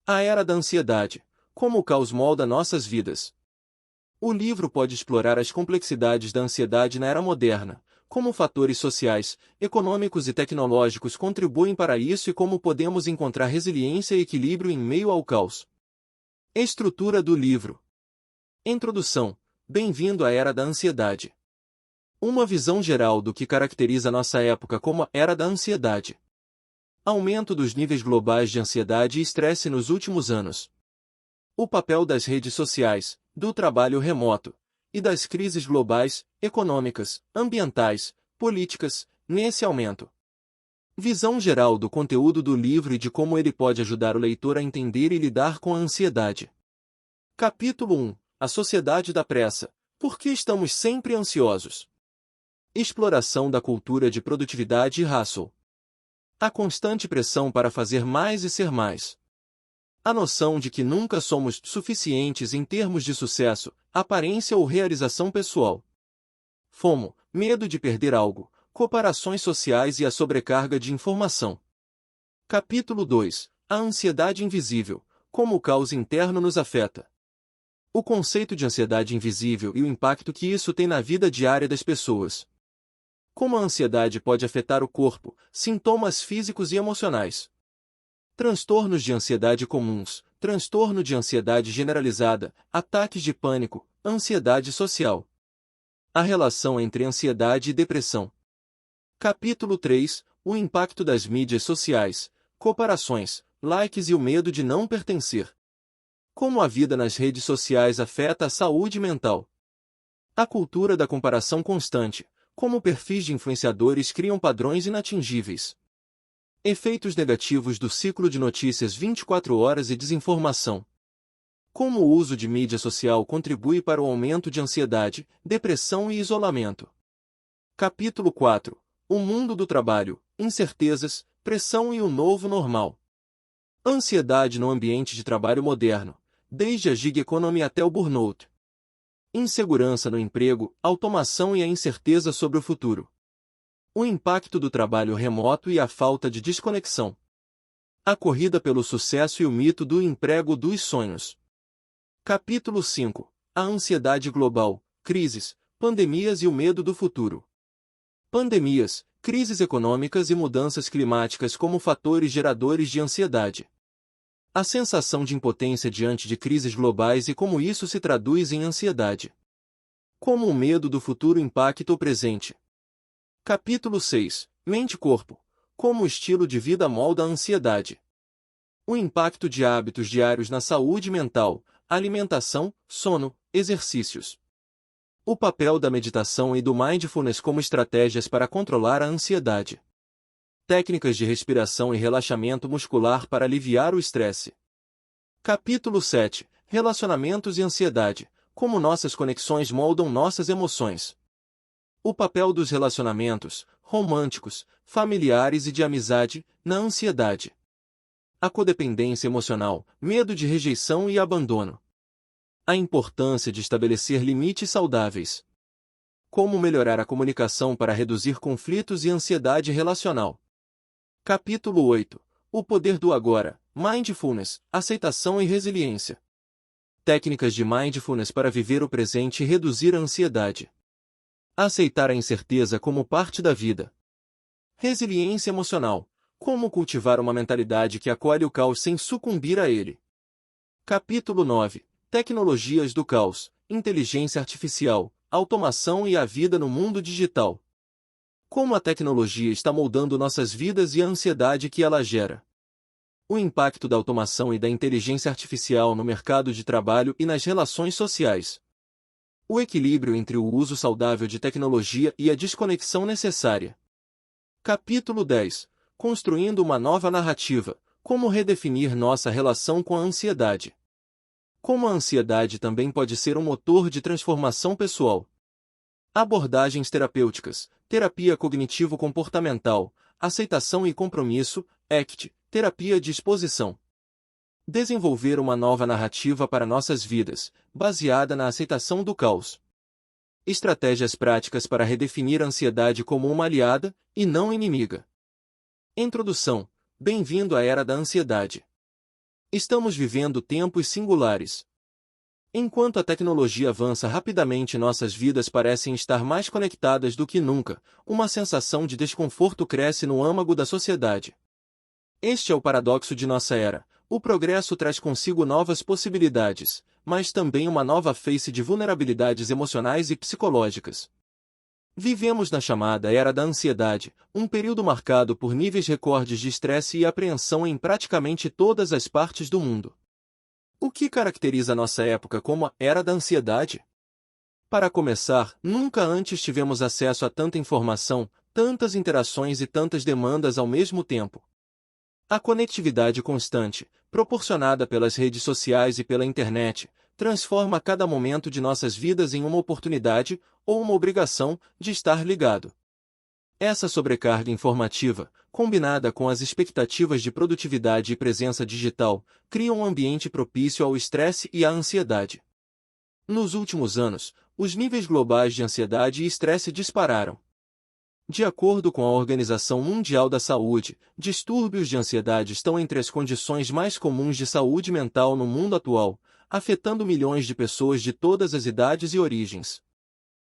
A Era da Ansiedade. Como o caos molda nossas vidas. O livro pode explorar as complexidades da ansiedade na era moderna, como fatores sociais, econômicos e tecnológicos contribuem para isso e como podemos encontrar resiliência e equilíbrio em meio ao caos. Estrutura do livro. Introdução. Bem-vindo à Era da Ansiedade. Uma visão geral do que caracteriza nossa época como a Era da Ansiedade. Aumento dos níveis globais de ansiedade e estresse nos últimos anos. O papel das redes sociais, do trabalho remoto e das crises globais, econômicas, ambientais, políticas, nesse aumento. Visão geral do conteúdo do livro e de como ele pode ajudar o leitor a entender e lidar com a ansiedade. Capítulo 1. A Sociedade da Pressa. Por que estamos sempre ansiosos? Exploração da cultura de produtividade e hustle. A constante pressão para fazer mais e ser mais. A noção de que nunca somos suficientes em termos de sucesso, aparência ou realização pessoal. FOMO, medo de perder algo, comparações sociais e a sobrecarga de informação. Capítulo 2. A ansiedade invisível, como o caos interno nos afeta. O conceito de ansiedade invisível e o impacto que isso tem na vida diária das pessoas. Como a ansiedade pode afetar o corpo, sintomas físicos e emocionais. Transtornos de ansiedade comuns, transtorno de ansiedade generalizada, ataques de pânico, ansiedade social. A relação entre ansiedade e depressão. Capítulo 3. O impacto das mídias sociais, comparações, likes e o medo de não pertencer. Como a vida nas redes sociais afeta a saúde mental. A cultura da comparação constante. Como perfis de influenciadores criam padrões inatingíveis. Efeitos negativos do ciclo de notícias 24 horas e desinformação. Como o uso de mídia social contribui para o aumento de ansiedade, depressão e isolamento. Capítulo 4. O mundo do trabalho, incertezas, pressão e o novo normal. Ansiedade no ambiente de trabalho moderno, desde a gig economy até o burnout. Insegurança no emprego, automação e a incerteza sobre o futuro. O impacto do trabalho remoto e a falta de desconexão. A corrida pelo sucesso e o mito do emprego dos sonhos. Capítulo 5. A ansiedade global, crises, pandemias e o medo do futuro. Pandemias, crises econômicas e mudanças climáticas como fatores geradores de ansiedade. A sensação de impotência diante de crises globais e como isso se traduz em ansiedade. Como o medo do futuro impacta o presente. Capítulo 6. Mente-corpo. Como o estilo de vida molda a ansiedade. O impacto de hábitos diários na saúde mental, alimentação, sono, exercícios. O papel da meditação e do mindfulness como estratégias para controlar a ansiedade. Técnicas de respiração e relaxamento muscular para aliviar o estresse. Capítulo 7. Relacionamentos e ansiedade. Como nossas conexões moldam nossas emoções. O papel dos relacionamentos, românticos, familiares e de amizade, na ansiedade. A codependência emocional, medo de rejeição e abandono. A importância de estabelecer limites saudáveis. Como melhorar a comunicação para reduzir conflitos e ansiedade relacional. Capítulo 8. O poder do agora, mindfulness, aceitação e resiliência. Técnicas de mindfulness para viver o presente e reduzir a ansiedade. Aceitar a incerteza como parte da vida. Resiliência emocional. Como cultivar uma mentalidade que acolhe o caos sem sucumbir a ele. Capítulo 9. Tecnologias do caos, inteligência artificial, automação e a vida no mundo digital. Como a tecnologia está moldando nossas vidas e a ansiedade que ela gera. O impacto da automação e da inteligência artificial no mercado de trabalho e nas relações sociais. O equilíbrio entre o uso saudável de tecnologia e a desconexão necessária. Capítulo 10. Construindo uma nova narrativa. Como redefinir nossa relação com a ansiedade. Como a ansiedade também pode ser um motor de transformação pessoal. Abordagens terapêuticas, terapia cognitivo-comportamental, aceitação e compromisso, ACT, terapia de exposição. Desenvolver uma nova narrativa para nossas vidas, baseada na aceitação do caos. Estratégias práticas para redefinir a ansiedade como uma aliada, e não inimiga. Introdução. Bem-vindo à Era da Ansiedade. Estamos vivendo tempos singulares. Enquanto a tecnologia avança rapidamente, nossas vidas parecem estar mais conectadas do que nunca. Uma sensação de desconforto cresce no âmago da sociedade. Este é o paradoxo de nossa era. O progresso traz consigo novas possibilidades, mas também uma nova face de vulnerabilidades emocionais e psicológicas. Vivemos na chamada Era da Ansiedade, um período marcado por níveis recordes de estresse e apreensão em praticamente todas as partes do mundo. O que caracteriza nossa época como a Era da Ansiedade? Para começar, nunca antes tivemos acesso a tanta informação, tantas interações e tantas demandas ao mesmo tempo. A conectividade constante, proporcionada pelas redes sociais e pela internet, transforma cada momento de nossas vidas em uma oportunidade, ou uma obrigação, de estar ligado. Essa sobrecarga informativa, combinada com as expectativas de produtividade e presença digital, cria um ambiente propício ao estresse e à ansiedade. Nos últimos anos, os níveis globais de ansiedade e estresse dispararam. De acordo com a Organização Mundial da Saúde, distúrbios de ansiedade estão entre as condições mais comuns de saúde mental no mundo atual, afetando milhões de pessoas de todas as idades e origens.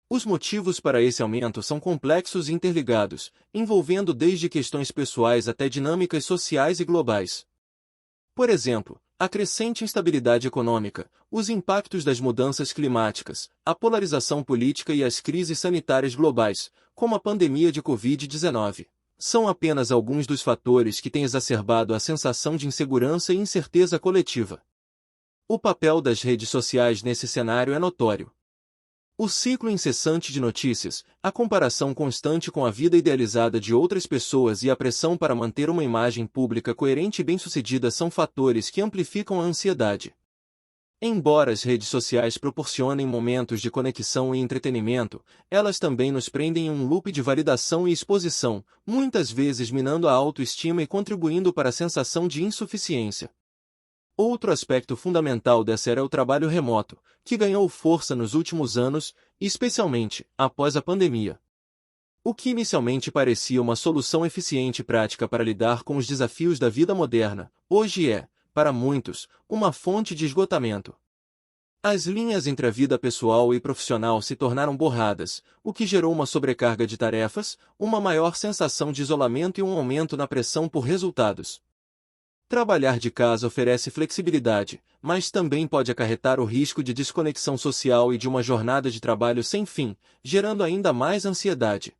Os motivos para esse aumento são complexos e interligados, envolvendo desde questões pessoais até dinâmicas sociais e globais. Por exemplo, a crescente instabilidade econômica, os impactos das mudanças climáticas, a polarização política e as crises sanitárias globais, como a pandemia de Covid-19, são apenas alguns dos fatores que têm exacerbado a sensação de insegurança e incerteza coletiva. O papel das redes sociais nesse cenário é notório. O ciclo incessante de notícias, a comparação constante com a vida idealizada de outras pessoas e a pressão para manter uma imagem pública coerente e bem-sucedida são fatores que amplificam a ansiedade. Embora as redes sociais proporcionem momentos de conexão e entretenimento, elas também nos prendem em um loop de validação e exposição, muitas vezes minando a autoestima e contribuindo para a sensação de insuficiência. Outro aspecto fundamental dessa era é o trabalho remoto, que ganhou força nos últimos anos, especialmente após a pandemia. O que inicialmente parecia uma solução eficiente e prática para lidar com os desafios da vida moderna, hoje é, para muitos, uma fonte de esgotamento. As linhas entre a vida pessoal e profissional se tornaram borradas, o que gerou uma sobrecarga de tarefas, uma maior sensação de isolamento e um aumento na pressão por resultados. Trabalhar de casa oferece flexibilidade, mas também pode acarretar o risco de desconexão social e de uma jornada de trabalho sem fim, gerando ainda mais ansiedade.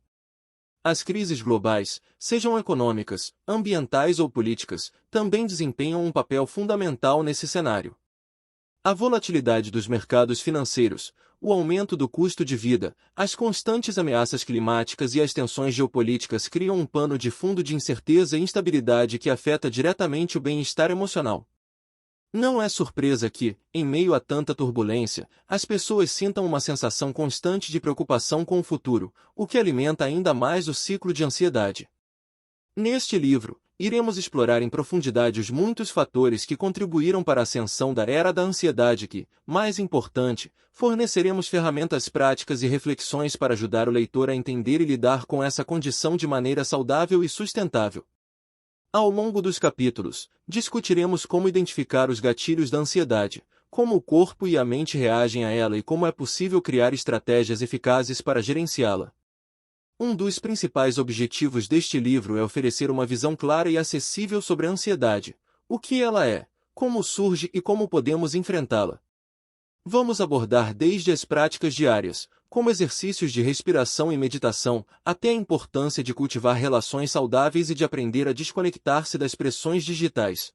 As crises globais, sejam econômicas, ambientais ou políticas, também desempenham um papel fundamental nesse cenário. A volatilidade dos mercados financeiros, o aumento do custo de vida, as constantes ameaças climáticas e as tensões geopolíticas criam um pano de fundo de incerteza e instabilidade que afeta diretamente o bem-estar emocional. Não é surpresa que, em meio a tanta turbulência, as pessoas sintam uma sensação constante de preocupação com o futuro, o que alimenta ainda mais o ciclo de ansiedade. Neste livro, iremos explorar em profundidade os muitos fatores que contribuíram para a ascensão da era da ansiedade que, mais importante, forneceremos ferramentas práticas e reflexões para ajudar o leitor a entender e lidar com essa condição de maneira saudável e sustentável. Ao longo dos capítulos, discutiremos como identificar os gatilhos da ansiedade, como o corpo e a mente reagem a ela e como é possível criar estratégias eficazes para gerenciá-la. Um dos principais objetivos deste livro é oferecer uma visão clara e acessível sobre a ansiedade, o que ela é, como surge e como podemos enfrentá-la. Vamos abordar desde as práticas diárias, como exercícios de respiração e meditação, até a importância de cultivar relações saudáveis e de aprender a desconectar-se das pressões digitais.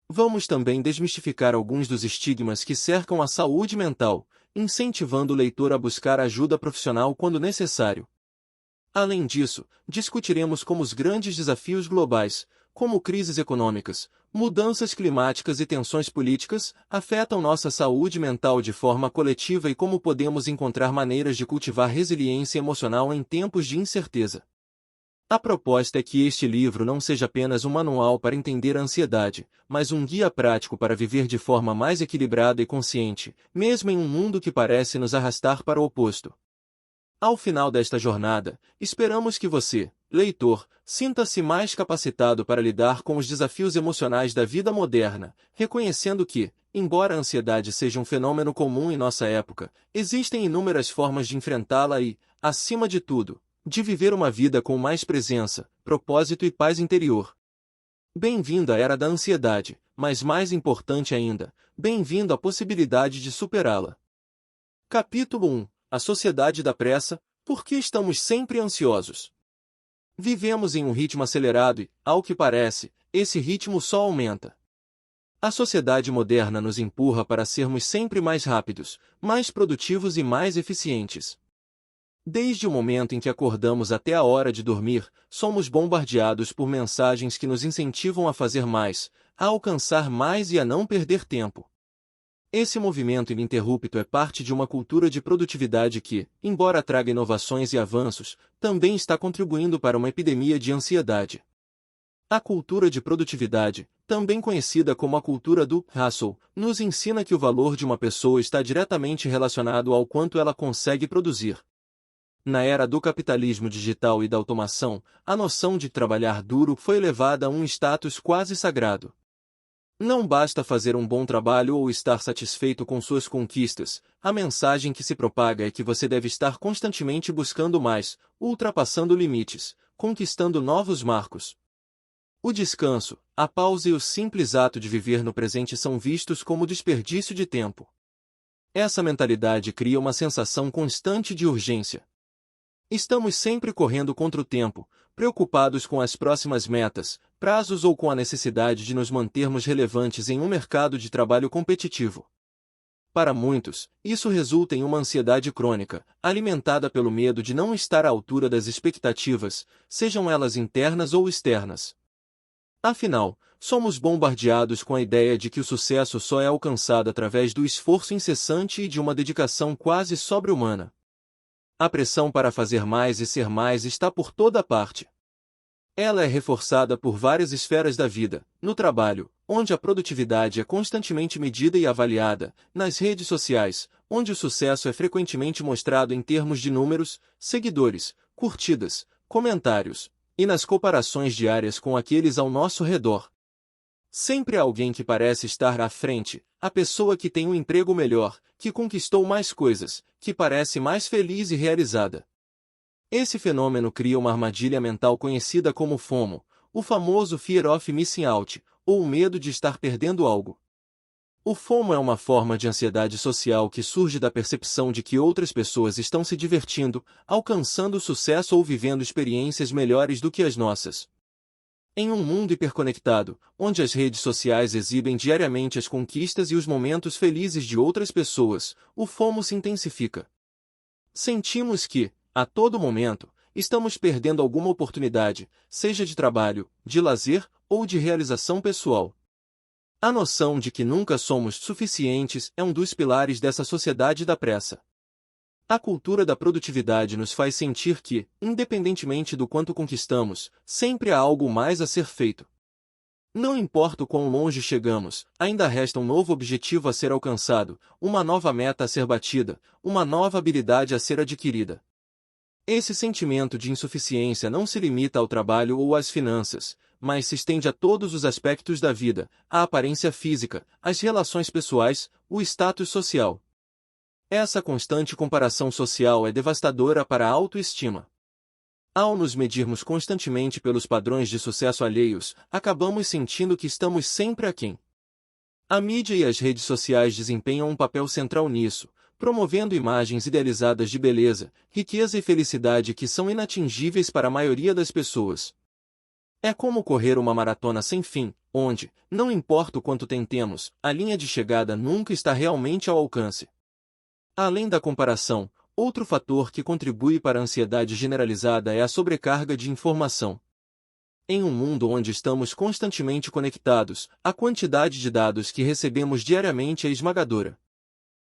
Vamos também desmistificar alguns dos estigmas que cercam a saúde mental, incentivando o leitor a buscar ajuda profissional quando necessário. Além disso, discutiremos como os grandes desafios globais, como crises econômicas, mudanças climáticas e tensões políticas, afetam nossa saúde mental de forma coletiva e como podemos encontrar maneiras de cultivar resiliência emocional em tempos de incerteza. A proposta é que este livro não seja apenas um manual para entender a ansiedade, mas um guia prático para viver de forma mais equilibrada e consciente, mesmo em um mundo que parece nos arrastar para o oposto. Ao final desta jornada, esperamos que você, leitor, sinta-se mais capacitado para lidar com os desafios emocionais da vida moderna, reconhecendo que, embora a ansiedade seja um fenômeno comum em nossa época, existem inúmeras formas de enfrentá-la e, acima de tudo, de viver uma vida com mais presença, propósito e paz interior. Bem-vindo à era da ansiedade, mas mais importante ainda, bem-vindo à possibilidade de superá-la. Capítulo 1. A sociedade da pressa, por que estamos sempre ansiosos? Vivemos em um ritmo acelerado e, ao que parece, esse ritmo só aumenta. A sociedade moderna nos empurra para sermos sempre mais rápidos, mais produtivos e mais eficientes. Desde o momento em que acordamos até a hora de dormir, somos bombardeados por mensagens que nos incentivam a fazer mais, a alcançar mais e a não perder tempo. Esse movimento ininterrupto é parte de uma cultura de produtividade que, embora traga inovações e avanços, também está contribuindo para uma epidemia de ansiedade. A cultura de produtividade, também conhecida como a cultura do hustle, nos ensina que o valor de uma pessoa está diretamente relacionado ao quanto ela consegue produzir. Na era do capitalismo digital e da automação, a noção de trabalhar duro foi elevada a um status quase sagrado. Não basta fazer um bom trabalho ou estar satisfeito com suas conquistas, a mensagem que se propaga é que você deve estar constantemente buscando mais, ultrapassando limites, conquistando novos marcos. O descanso, a pausa e o simples ato de viver no presente são vistos como desperdício de tempo. Essa mentalidade cria uma sensação constante de urgência. Estamos sempre correndo contra o tempo, preocupados com as próximas metas, prazos ou com a necessidade de nos mantermos relevantes em um mercado de trabalho competitivo. Para muitos, isso resulta em uma ansiedade crônica, alimentada pelo medo de não estar à altura das expectativas, sejam elas internas ou externas. Afinal, somos bombardeados com a ideia de que o sucesso só é alcançado através do esforço incessante e de uma dedicação quase sobre-humana. A pressão para fazer mais e ser mais está por toda parte. Ela é reforçada por várias esferas da vida, no trabalho, onde a produtividade é constantemente medida e avaliada, nas redes sociais, onde o sucesso é frequentemente mostrado em termos de números, seguidores, curtidas, comentários, e nas comparações diárias com aqueles ao nosso redor. Sempre há alguém que parece estar à frente, a pessoa que tem um emprego melhor, que conquistou mais coisas, que parece mais feliz e realizada. Esse fenômeno cria uma armadilha mental conhecida como FOMO, o famoso Fear of Missing Out, ou o medo de estar perdendo algo. O FOMO é uma forma de ansiedade social que surge da percepção de que outras pessoas estão se divertindo, alcançando sucesso ou vivendo experiências melhores do que as nossas. Em um mundo hiperconectado, onde as redes sociais exibem diariamente as conquistas e os momentos felizes de outras pessoas, o FOMO se intensifica. Sentimos que, a todo momento, estamos perdendo alguma oportunidade, seja de trabalho, de lazer ou de realização pessoal. A noção de que nunca somos suficientes é um dos pilares dessa sociedade da pressa. A cultura da produtividade nos faz sentir que, independentemente do quanto conquistamos, sempre há algo mais a ser feito. Não importa o quão longe chegamos, ainda resta um novo objetivo a ser alcançado, uma nova meta a ser batida, uma nova habilidade a ser adquirida. Esse sentimento de insuficiência não se limita ao trabalho ou às finanças, mas se estende a todos os aspectos da vida, a aparência física, as relações pessoais, o status social. Essa constante comparação social é devastadora para a autoestima. Ao nos medirmos constantemente pelos padrões de sucesso alheios, acabamos sentindo que estamos sempre aquém. A mídia e as redes sociais desempenham um papel central nisso, promovendo imagens idealizadas de beleza, riqueza e felicidade que são inatingíveis para a maioria das pessoas. É como correr uma maratona sem fim, onde, não importa o quanto tentemos, a linha de chegada nunca está realmente ao alcance. Além da comparação, outro fator que contribui para a ansiedade generalizada é a sobrecarga de informação. Em um mundo onde estamos constantemente conectados, a quantidade de dados que recebemos diariamente é esmagadora.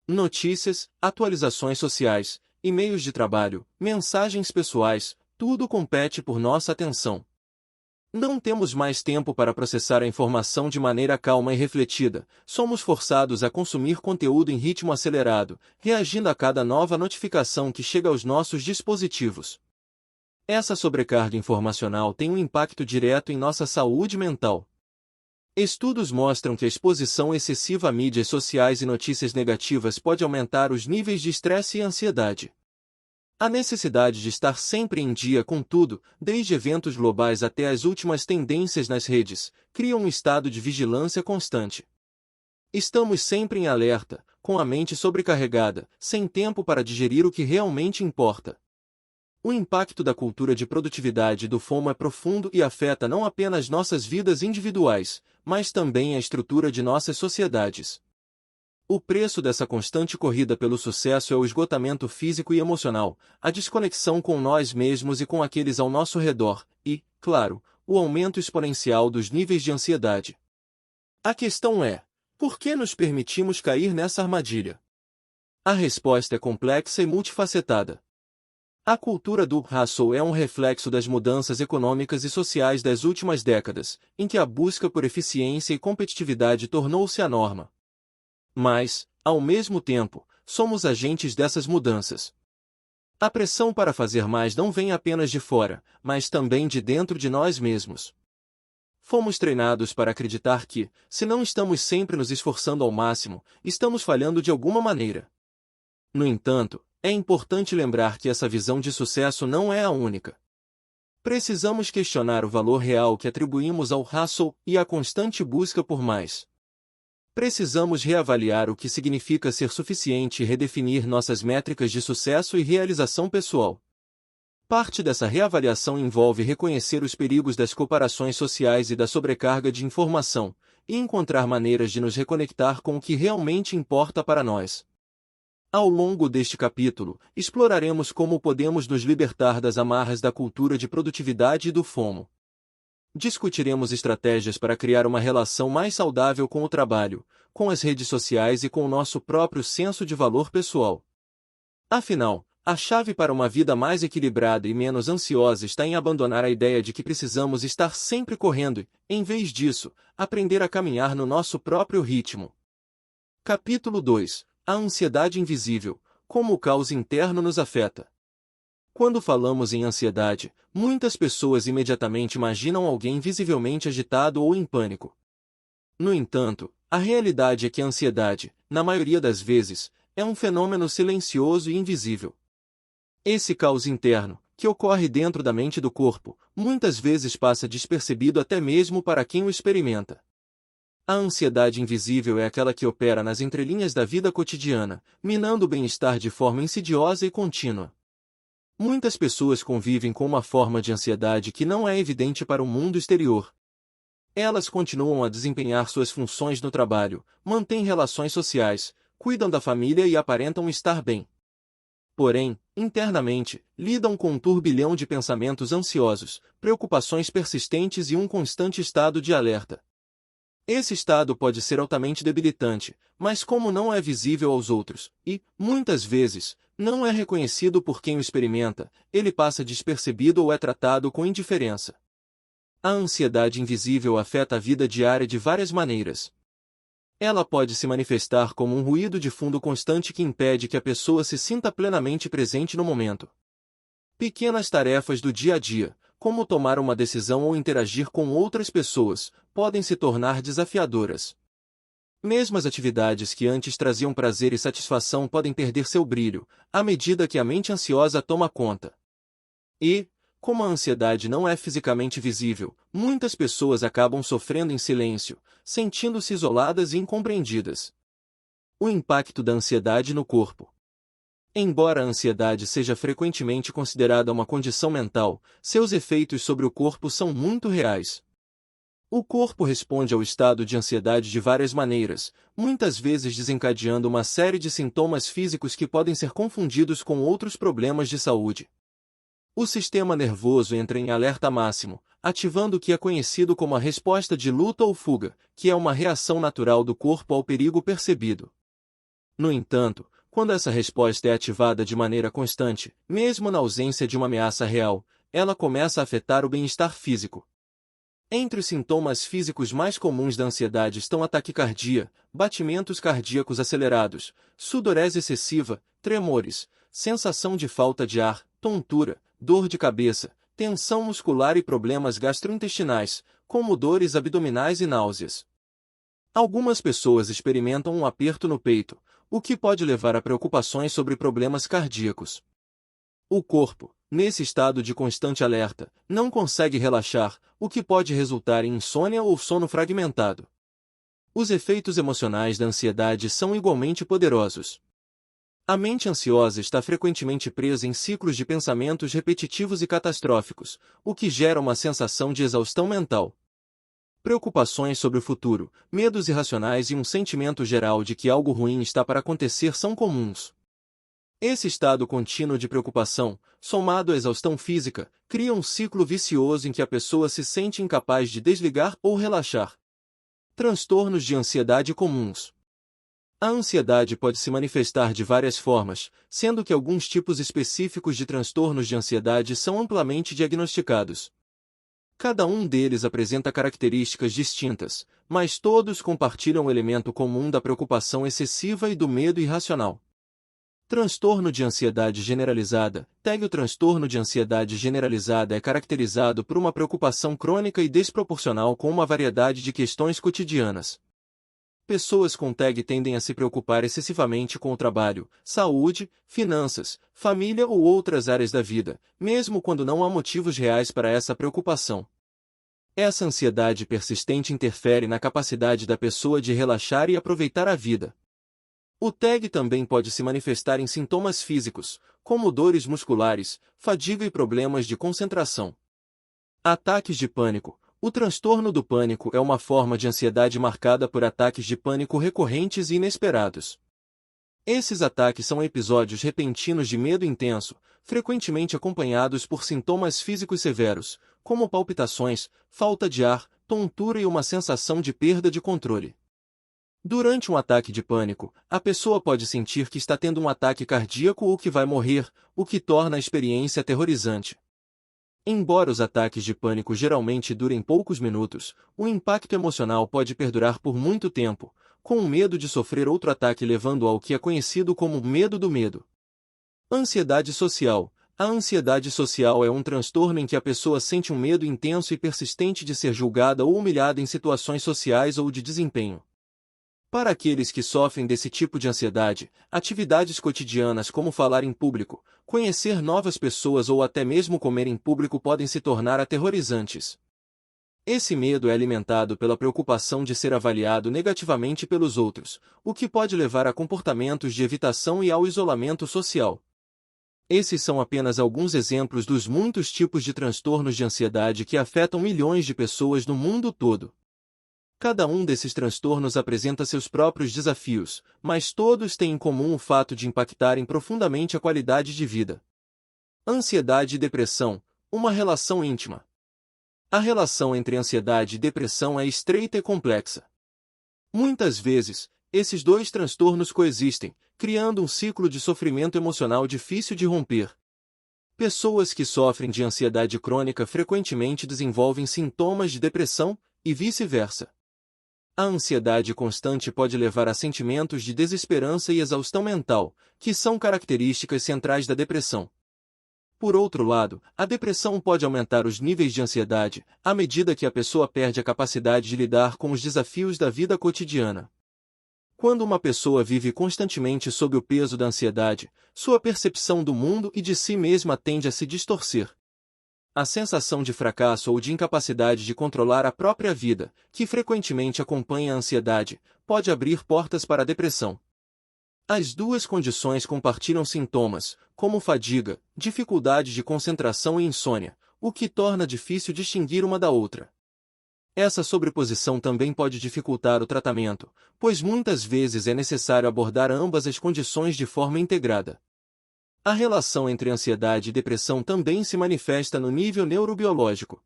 Notícias, atualizações sociais, e-mails de trabalho, mensagens pessoais, tudo compete por nossa atenção. Não temos mais tempo para processar a informação de maneira calma e refletida, somos forçados a consumir conteúdo em ritmo acelerado, reagindo a cada nova notificação que chega aos nossos dispositivos. Essa sobrecarga informacional tem um impacto direto em nossa saúde mental. Estudos mostram que a exposição excessiva a mídias sociais e notícias negativas pode aumentar os níveis de estresse e ansiedade. A necessidade de estar sempre em dia com tudo, desde eventos globais até as últimas tendências nas redes, cria um estado de vigilância constante. Estamos sempre em alerta, com a mente sobrecarregada, sem tempo para digerir o que realmente importa. O impacto da cultura de produtividade e do FOMO é profundo e afeta não apenas nossas vidas individuais, mas também a estrutura de nossas sociedades. O preço dessa constante corrida pelo sucesso é o esgotamento físico e emocional, a desconexão com nós mesmos e com aqueles ao nosso redor, e, claro, o aumento exponencial dos níveis de ansiedade. A questão é: por que nos permitimos cair nessa armadilha? A resposta é complexa e multifacetada. A cultura do hustle é um reflexo das mudanças econômicas e sociais das últimas décadas, em que a busca por eficiência e competitividade tornou-se a norma. Mas, ao mesmo tempo, somos agentes dessas mudanças. A pressão para fazer mais não vem apenas de fora, mas também de dentro de nós mesmos. Fomos treinados para acreditar que, se não estamos sempre nos esforçando ao máximo, estamos falhando de alguma maneira. No entanto, é importante lembrar que essa visão de sucesso não é a única. Precisamos questionar o valor real que atribuímos ao hustle e à constante busca por mais. Precisamos reavaliar o que significa ser suficiente e redefinir nossas métricas de sucesso e realização pessoal. Parte dessa reavaliação envolve reconhecer os perigos das comparações sociais e da sobrecarga de informação, e encontrar maneiras de nos reconectar com o que realmente importa para nós. Ao longo deste capítulo, exploraremos como podemos nos libertar das amarras da cultura de produtividade e do FOMO. Discutiremos estratégias para criar uma relação mais saudável com o trabalho, com as redes sociais e com o nosso próprio senso de valor pessoal. Afinal, a chave para uma vida mais equilibrada e menos ansiosa está em abandonar a ideia de que precisamos estar sempre correndo e, em vez disso, aprender a caminhar no nosso próprio ritmo. Capítulo 2. A ansiedade invisível, como o caos interno nos afeta. Quando falamos em ansiedade, muitas pessoas imediatamente imaginam alguém visivelmente agitado ou em pânico. No entanto, a realidade é que a ansiedade, na maioria das vezes, é um fenômeno silencioso e invisível. Esse caos interno, que ocorre dentro da mente e do corpo, muitas vezes passa despercebido até mesmo para quem o experimenta. A ansiedade invisível é aquela que opera nas entrelinhas da vida cotidiana, minando o bem-estar de forma insidiosa e contínua. Muitas pessoas convivem com uma forma de ansiedade que não é evidente para o mundo exterior. Elas continuam a desempenhar suas funções no trabalho, mantêm relações sociais, cuidam da família e aparentam estar bem. Porém, internamente, lidam com um turbilhão de pensamentos ansiosos, preocupações persistentes e um constante estado de alerta. Esse estado pode ser altamente debilitante, mas como não é visível aos outros, e, muitas vezes, não é reconhecido por quem o experimenta, ele passa despercebido ou é tratado com indiferença. A ansiedade invisível afeta a vida diária de várias maneiras. Ela pode se manifestar como um ruído de fundo constante que impede que a pessoa se sinta plenamente presente no momento. Pequenas tarefas do dia a dia, como tomar uma decisão ou interagir com outras pessoas, podem se tornar desafiadoras. Mesmo as atividades que antes traziam prazer e satisfação podem perder seu brilho, à medida que a mente ansiosa toma conta. E, como a ansiedade não é fisicamente visível, muitas pessoas acabam sofrendo em silêncio, sentindo-se isoladas e incompreendidas. O impacto da ansiedade no corpo. Embora a ansiedade seja frequentemente considerada uma condição mental, seus efeitos sobre o corpo são muito reais. O corpo responde ao estado de ansiedade de várias maneiras, muitas vezes desencadeando uma série de sintomas físicos que podem ser confundidos com outros problemas de saúde. O sistema nervoso entra em alerta máximo, ativando o que é conhecido como a resposta de luta ou fuga, que é uma reação natural do corpo ao perigo percebido. No entanto, quando essa resposta é ativada de maneira constante, mesmo na ausência de uma ameaça real, ela começa a afetar o bem-estar físico. Entre os sintomas físicos mais comuns da ansiedade estão a taquicardia, batimentos cardíacos acelerados, sudorese excessiva, tremores, sensação de falta de ar, tontura, dor de cabeça, tensão muscular e problemas gastrointestinais, como dores abdominais e náuseas. Algumas pessoas experimentam um aperto no peito, o que pode levar a preocupações sobre problemas cardíacos. O corpo, nesse estado de constante alerta, não consegue relaxar, o que pode resultar em insônia ou sono fragmentado. Os efeitos emocionais da ansiedade são igualmente poderosos. A mente ansiosa está frequentemente presa em ciclos de pensamentos repetitivos e catastróficos, o que gera uma sensação de exaustão mental. Preocupações sobre o futuro, medos irracionais e um sentimento geral de que algo ruim está para acontecer são comuns. Esse estado contínuo de preocupação, somado à exaustão física, cria um ciclo vicioso em que a pessoa se sente incapaz de desligar ou relaxar. Transtornos de ansiedade comuns. A ansiedade pode se manifestar de várias formas, sendo que alguns tipos específicos de transtornos de ansiedade são amplamente diagnosticados. Cada um deles apresenta características distintas, mas todos compartilham o elemento comum da preocupação excessiva e do medo irracional. Transtorno de ansiedade generalizada. O transtorno de ansiedade generalizada é caracterizado por uma preocupação crônica e desproporcional com uma variedade de questões cotidianas. Pessoas com TEG tendem a se preocupar excessivamente com o trabalho, saúde, finanças, família ou outras áreas da vida, mesmo quando não há motivos reais para essa preocupação. Essa ansiedade persistente interfere na capacidade da pessoa de relaxar e aproveitar a vida. O TEG também pode se manifestar em sintomas físicos, como dores musculares, fadiga e problemas de concentração. Ataques de pânico. O transtorno do pânico é uma forma de ansiedade marcada por ataques de pânico recorrentes e inesperados. Esses ataques são episódios repentinos de medo intenso, frequentemente acompanhados por sintomas físicos severos, como palpitações, falta de ar, tontura e uma sensação de perda de controle. Durante um ataque de pânico, a pessoa pode sentir que está tendo um ataque cardíaco ou que vai morrer, o que torna a experiência aterrorizante. Embora os ataques de pânico geralmente durem poucos minutos, o impacto emocional pode perdurar por muito tempo, com o medo de sofrer outro ataque levando ao que é conhecido como medo do medo. Ansiedade social. A ansiedade social é um transtorno em que a pessoa sente um medo intenso e persistente de ser julgada ou humilhada em situações sociais ou de desempenho. Para aqueles que sofrem desse tipo de ansiedade, atividades cotidianas como falar em público, conhecer novas pessoas ou até mesmo comer em público podem se tornar aterrorizantes. Esse medo é alimentado pela preocupação de ser avaliado negativamente pelos outros, o que pode levar a comportamentos de evitação e ao isolamento social. Esses são apenas alguns exemplos dos muitos tipos de transtornos de ansiedade que afetam milhões de pessoas no mundo todo. Cada um desses transtornos apresenta seus próprios desafios, mas todos têm em comum o fato de impactarem profundamente a qualidade de vida. Ansiedade e depressão, uma relação íntima. A relação entre ansiedade e depressão é estreita e complexa. Muitas vezes, esses dois transtornos coexistem, criando um ciclo de sofrimento emocional difícil de romper. Pessoas que sofrem de ansiedade crônica frequentemente desenvolvem sintomas de depressão, e vice-versa. A ansiedade constante pode levar a sentimentos de desesperança e exaustão mental, que são características centrais da depressão. Por outro lado, a depressão pode aumentar os níveis de ansiedade, à medida que a pessoa perde a capacidade de lidar com os desafios da vida cotidiana. Quando uma pessoa vive constantemente sob o peso da ansiedade, sua percepção do mundo e de si mesma tende a se distorcer. A sensação de fracasso ou de incapacidade de controlar a própria vida, que frequentemente acompanha a ansiedade, pode abrir portas para a depressão. As duas condições compartilham sintomas, como fadiga, dificuldade de concentração e insônia, o que torna difícil distinguir uma da outra. Essa sobreposição também pode dificultar o tratamento, pois muitas vezes é necessário abordar ambas as condições de forma integrada. A relação entre ansiedade e depressão também se manifesta no nível neurobiológico.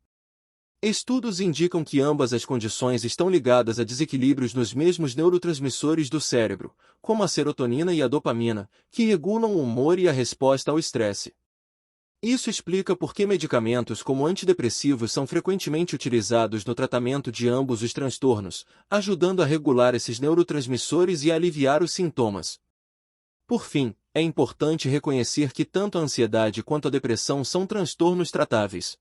Estudos indicam que ambas as condições estão ligadas a desequilíbrios nos mesmos neurotransmissores do cérebro, como a serotonina e a dopamina, que regulam o humor e a resposta ao estresse. Isso explica por que medicamentos como antidepressivos são frequentemente utilizados no tratamento de ambos os transtornos, ajudando a regular esses neurotransmissores e a aliviar os sintomas. Por fim, é importante reconhecer que tanto a ansiedade quanto a depressão são transtornos tratáveis.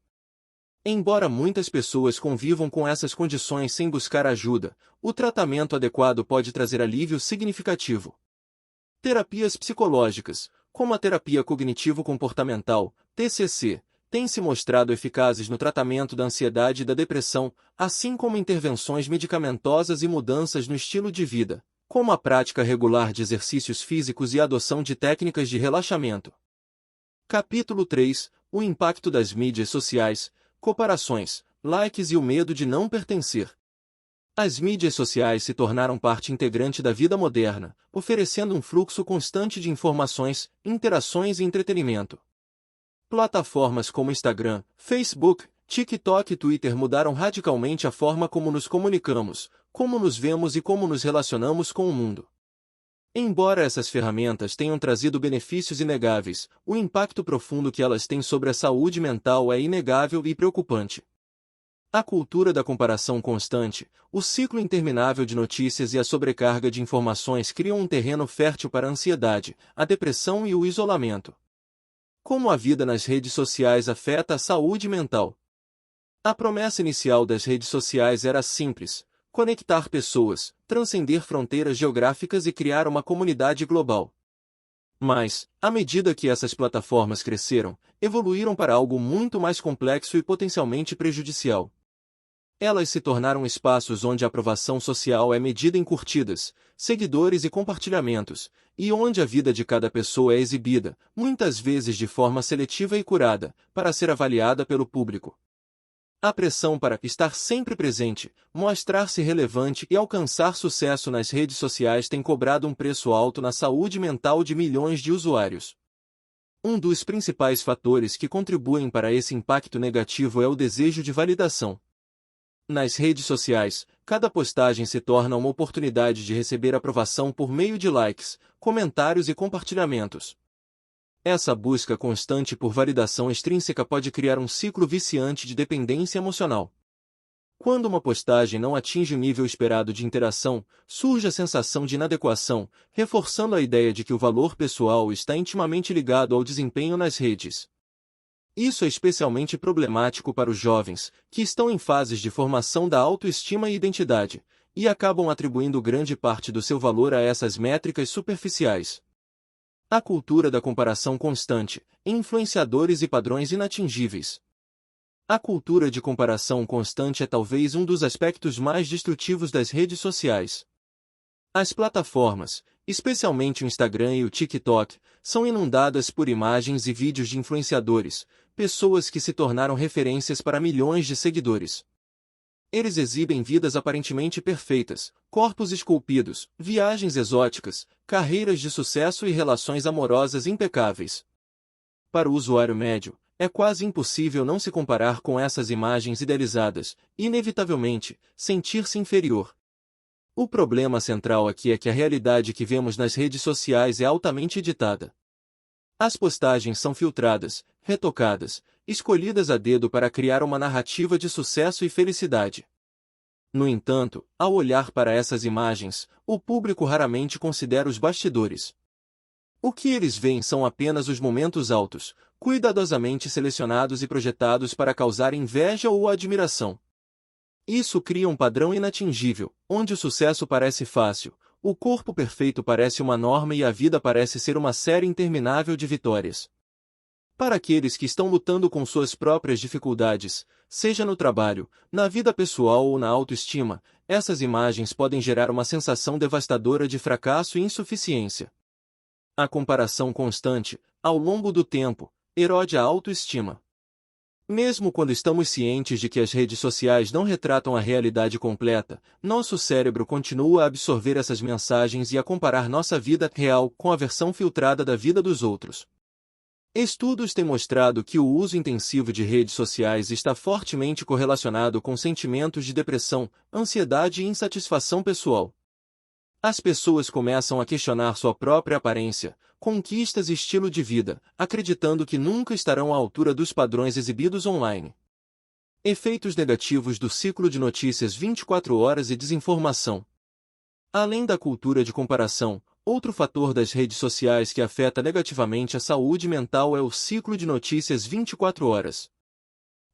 Embora muitas pessoas convivam com essas condições sem buscar ajuda, o tratamento adequado pode trazer alívio significativo. Terapias psicológicas, como a terapia cognitivo-comportamental, TCC, têm se mostrado eficazes no tratamento da ansiedade e da depressão, assim como intervenções medicamentosas e mudanças no estilo de vida, como a prática regular de exercícios físicos e a adoção de técnicas de relaxamento. Capítulo 3. O impacto das mídias sociais, comparações, likes e o medo de não pertencer. As mídias sociais se tornaram parte integrante da vida moderna, oferecendo um fluxo constante de informações, interações e entretenimento. Plataformas como Instagram, Facebook, TikTok e Twitter mudaram radicalmente a forma como nos comunicamos, como nos vemos e como nos relacionamos com o mundo. Embora essas ferramentas tenham trazido benefícios inegáveis, o impacto profundo que elas têm sobre a saúde mental é inegável e preocupante. A cultura da comparação constante, o ciclo interminável de notícias e a sobrecarga de informações criam um terreno fértil para a ansiedade, a depressão e o isolamento. Como a vida nas redes sociais afeta a saúde mental? A promessa inicial das redes sociais era simples: conectar pessoas, transcender fronteiras geográficas e criar uma comunidade global. Mas, à medida que essas plataformas cresceram, evoluíram para algo muito mais complexo e potencialmente prejudicial. Elas se tornaram espaços onde a aprovação social é medida em curtidas, seguidores e compartilhamentos, e onde a vida de cada pessoa é exibida, muitas vezes de forma seletiva e curada, para ser avaliada pelo público. A pressão para estar sempre presente, mostrar-se relevante e alcançar sucesso nas redes sociais tem cobrado um preço alto na saúde mental de milhões de usuários. Um dos principais fatores que contribuem para esse impacto negativo é o desejo de validação. Nas redes sociais, cada postagem se torna uma oportunidade de receber aprovação por meio de likes, comentários e compartilhamentos. Essa busca constante por validação extrínseca pode criar um ciclo viciante de dependência emocional. Quando uma postagem não atinge o nível esperado de interação, surge a sensação de inadequação, reforçando a ideia de que o valor pessoal está intimamente ligado ao desempenho nas redes. Isso é especialmente problemático para os jovens, que estão em fases de formação da autoestima e identidade, e acabam atribuindo grande parte do seu valor a essas métricas superficiais. A cultura da comparação constante, influenciadores e padrões inatingíveis. A cultura de comparação constante é talvez um dos aspectos mais destrutivos das redes sociais. As plataformas, especialmente o Instagram e o TikTok, são inundadas por imagens e vídeos de influenciadores, pessoas que se tornaram referências para milhões de seguidores. Eles exibem vidas aparentemente perfeitas, corpos esculpidos, viagens exóticas, carreiras de sucesso e relações amorosas impecáveis. Para o usuário médio, é quase impossível não se comparar com essas imagens idealizadas, e, inevitavelmente, sentir-se inferior. O problema central aqui é que a realidade que vemos nas redes sociais é altamente editada. As postagens são filtradas, retocadas, escolhidas a dedo para criar uma narrativa de sucesso e felicidade. No entanto, ao olhar para essas imagens, o público raramente considera os bastidores. O que eles veem são apenas os momentos altos, cuidadosamente selecionados e projetados para causar inveja ou admiração. Isso cria um padrão inatingível, onde o sucesso parece fácil, o corpo perfeito parece uma norma e a vida parece ser uma série interminável de vitórias. Para aqueles que estão lutando com suas próprias dificuldades, seja no trabalho, na vida pessoal ou na autoestima, essas imagens podem gerar uma sensação devastadora de fracasso e insuficiência. A comparação constante, ao longo do tempo, erode a autoestima. Mesmo quando estamos cientes de que as redes sociais não retratam a realidade completa, nosso cérebro continua a absorver essas mensagens e a comparar nossa vida real com a versão filtrada da vida dos outros. Estudos têm mostrado que o uso intensivo de redes sociais está fortemente correlacionado com sentimentos de depressão, ansiedade e insatisfação pessoal. As pessoas começam a questionar sua própria aparência, conquistas e estilo de vida, acreditando que nunca estarão à altura dos padrões exibidos online. Efeitos negativos do ciclo de notícias 24 horas e desinformação. Além da cultura de comparação, Outro fator das redes sociais que afeta negativamente a saúde mental é o ciclo de notícias 24 horas.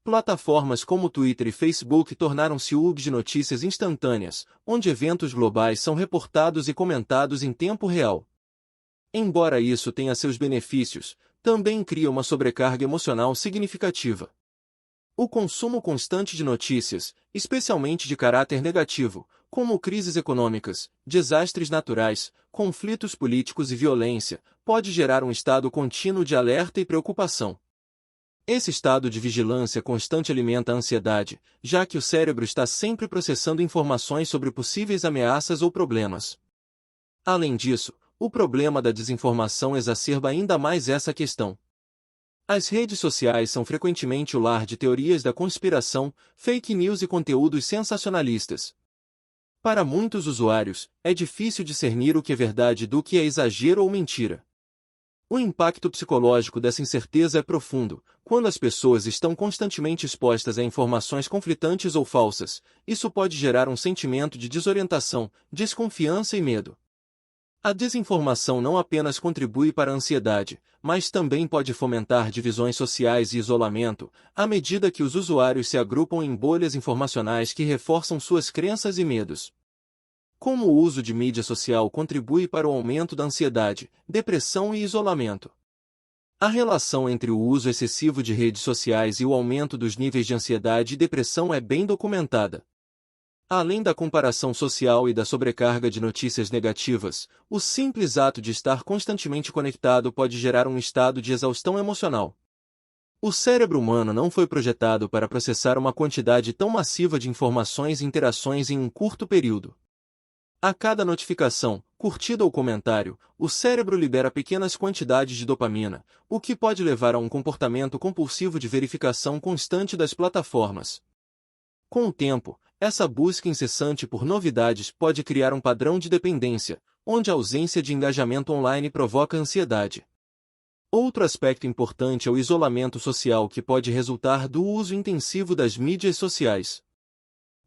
Plataformas como Twitter e Facebook tornaram-se hubs de notícias instantâneas, onde eventos globais são reportados e comentados em tempo real. Embora isso tenha seus benefícios, também cria uma sobrecarga emocional significativa. O consumo constante de notícias, especialmente de caráter negativo, como crises econômicas, desastres naturais, conflitos políticos e violência, pode gerar um estado contínuo de alerta e preocupação. Esse estado de vigilância constante alimenta a ansiedade, já que o cérebro está sempre processando informações sobre possíveis ameaças ou problemas. Além disso, o problema da desinformação exacerba ainda mais essa questão. As redes sociais são frequentemente o lar de teorias da conspiração, fake news e conteúdos sensacionalistas. Para muitos usuários, é difícil discernir o que é verdade do que é exagero ou mentira. O impacto psicológico dessa incerteza é profundo. Quando as pessoas estão constantemente expostas a informações conflitantes ou falsas, isso pode gerar um sentimento de desorientação, desconfiança e medo. A desinformação não apenas contribui para a ansiedade, mas também pode fomentar divisões sociais e isolamento, à medida que os usuários se agrupam em bolhas informacionais que reforçam suas crenças e medos. Como o uso de mídia social contribui para o aumento da ansiedade, depressão e isolamento? A relação entre o uso excessivo de redes sociais e o aumento dos níveis de ansiedade e depressão é bem documentada. Além da comparação social e da sobrecarga de notícias negativas, o simples ato de estar constantemente conectado pode gerar um estado de exaustão emocional. O cérebro humano não foi projetado para processar uma quantidade tão massiva de informações e interações em um curto período. A cada notificação, curtida ou comentário, o cérebro libera pequenas quantidades de dopamina, o que pode levar a um comportamento compulsivo de verificação constante das plataformas. Com o tempo, essa busca incessante por novidades pode criar um padrão de dependência, onde a ausência de engajamento online provoca ansiedade. Outro aspecto importante é o isolamento social que pode resultar do uso intensivo das mídias sociais.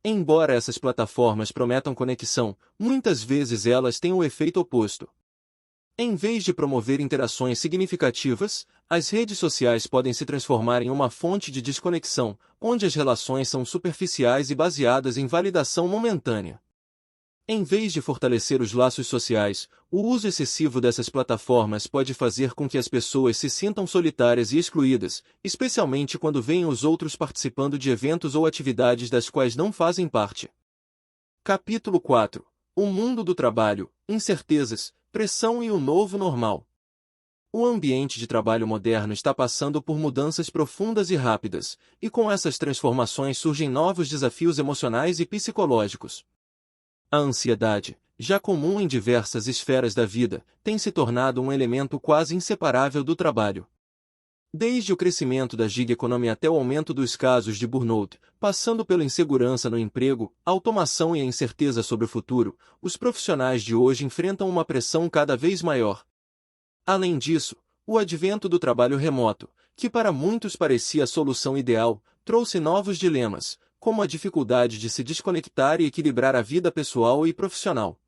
Embora essas plataformas prometam conexão, muitas vezes elas têm o efeito oposto. Em vez de promover interações significativas, as redes sociais podem se transformar em uma fonte de desconexão, onde as relações são superficiais e baseadas em validação momentânea. Em vez de fortalecer os laços sociais, o uso excessivo dessas plataformas pode fazer com que as pessoas se sintam solitárias e excluídas, especialmente quando veem os outros participando de eventos ou atividades das quais não fazem parte. Capítulo 4. O mundo do trabalho, incertezas, pressão e o novo normal. O ambiente de trabalho moderno está passando por mudanças profundas e rápidas, e com essas transformações surgem novos desafios emocionais e psicológicos. A ansiedade, já comum em diversas esferas da vida, tem se tornado um elemento quase inseparável do trabalho. Desde o crescimento da gig economy até o aumento dos casos de burnout, passando pela insegurança no emprego, a automação e a incerteza sobre o futuro, os profissionais de hoje enfrentam uma pressão cada vez maior. Além disso, o advento do trabalho remoto, que para muitos parecia a solução ideal, trouxe novos dilemas, como a dificuldade de se desconectar e equilibrar a vida pessoal e profissional.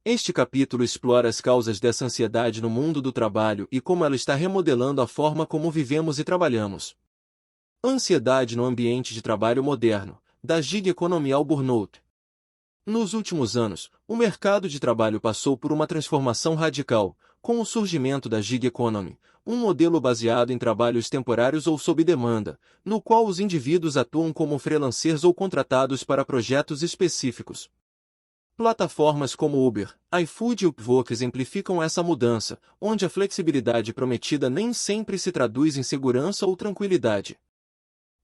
Este capítulo explora as causas dessa ansiedade no mundo do trabalho e como ela está remodelando a forma como vivemos e trabalhamos. Ansiedade no ambiente de trabalho moderno, da gig economy ao burnout. Nos últimos anos, o mercado de trabalho passou por uma transformação radical, com o surgimento da gig economy, um modelo baseado em trabalhos temporários ou sob demanda, no qual os indivíduos atuam como freelancers ou contratados para projetos específicos. Plataformas como Uber, iFood e Upwork exemplificam essa mudança, onde a flexibilidade prometida nem sempre se traduz em segurança ou tranquilidade.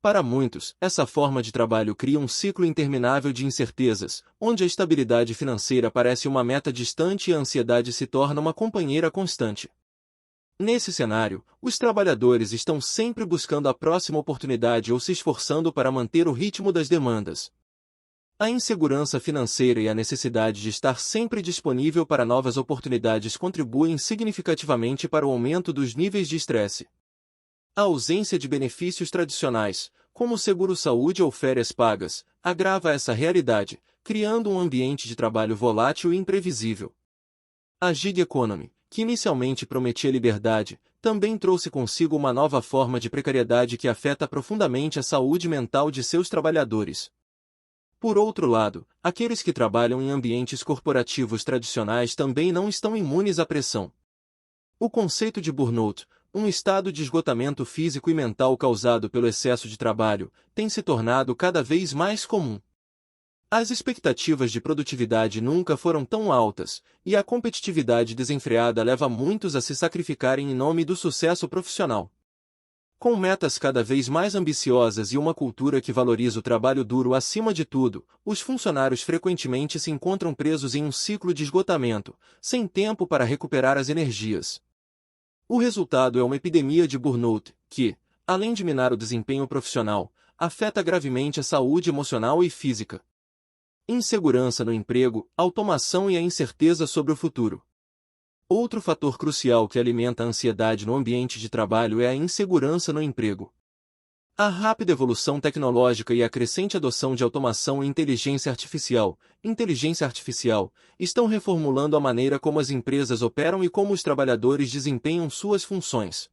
Para muitos, essa forma de trabalho cria um ciclo interminável de incertezas, onde a estabilidade financeira parece uma meta distante e a ansiedade se torna uma companheira constante. Nesse cenário, os trabalhadores estão sempre buscando a próxima oportunidade ou se esforçando para manter o ritmo das demandas. A insegurança financeira e a necessidade de estar sempre disponível para novas oportunidades contribuem significativamente para o aumento dos níveis de estresse. A ausência de benefícios tradicionais, como seguro-saúde ou férias pagas, agrava essa realidade, criando um ambiente de trabalho volátil e imprevisível. A gig economy, que inicialmente prometia liberdade, também trouxe consigo uma nova forma de precariedade que afeta profundamente a saúde mental de seus trabalhadores. Por outro lado, aqueles que trabalham em ambientes corporativos tradicionais também não estão imunes à pressão. O conceito de burnout, um estado de esgotamento físico e mental causado pelo excesso de trabalho, tem se tornado cada vez mais comum. As expectativas de produtividade nunca foram tão altas, e a competitividade desenfreada leva muitos a se sacrificarem em nome do sucesso profissional. Com metas cada vez mais ambiciosas e uma cultura que valoriza o trabalho duro acima de tudo, os funcionários frequentemente se encontram presos em um ciclo de esgotamento, sem tempo para recuperar as energias. O resultado é uma epidemia de burnout, que, além de minar o desempenho profissional, afeta gravemente a saúde emocional e física. Insegurança no emprego, automação e a incerteza sobre o futuro. Outro fator crucial que alimenta a ansiedade no ambiente de trabalho é a insegurança no emprego. A rápida evolução tecnológica e a crescente adoção de automação e inteligência artificial, estão reformulando a maneira como as empresas operam e como os trabalhadores desempenham suas funções.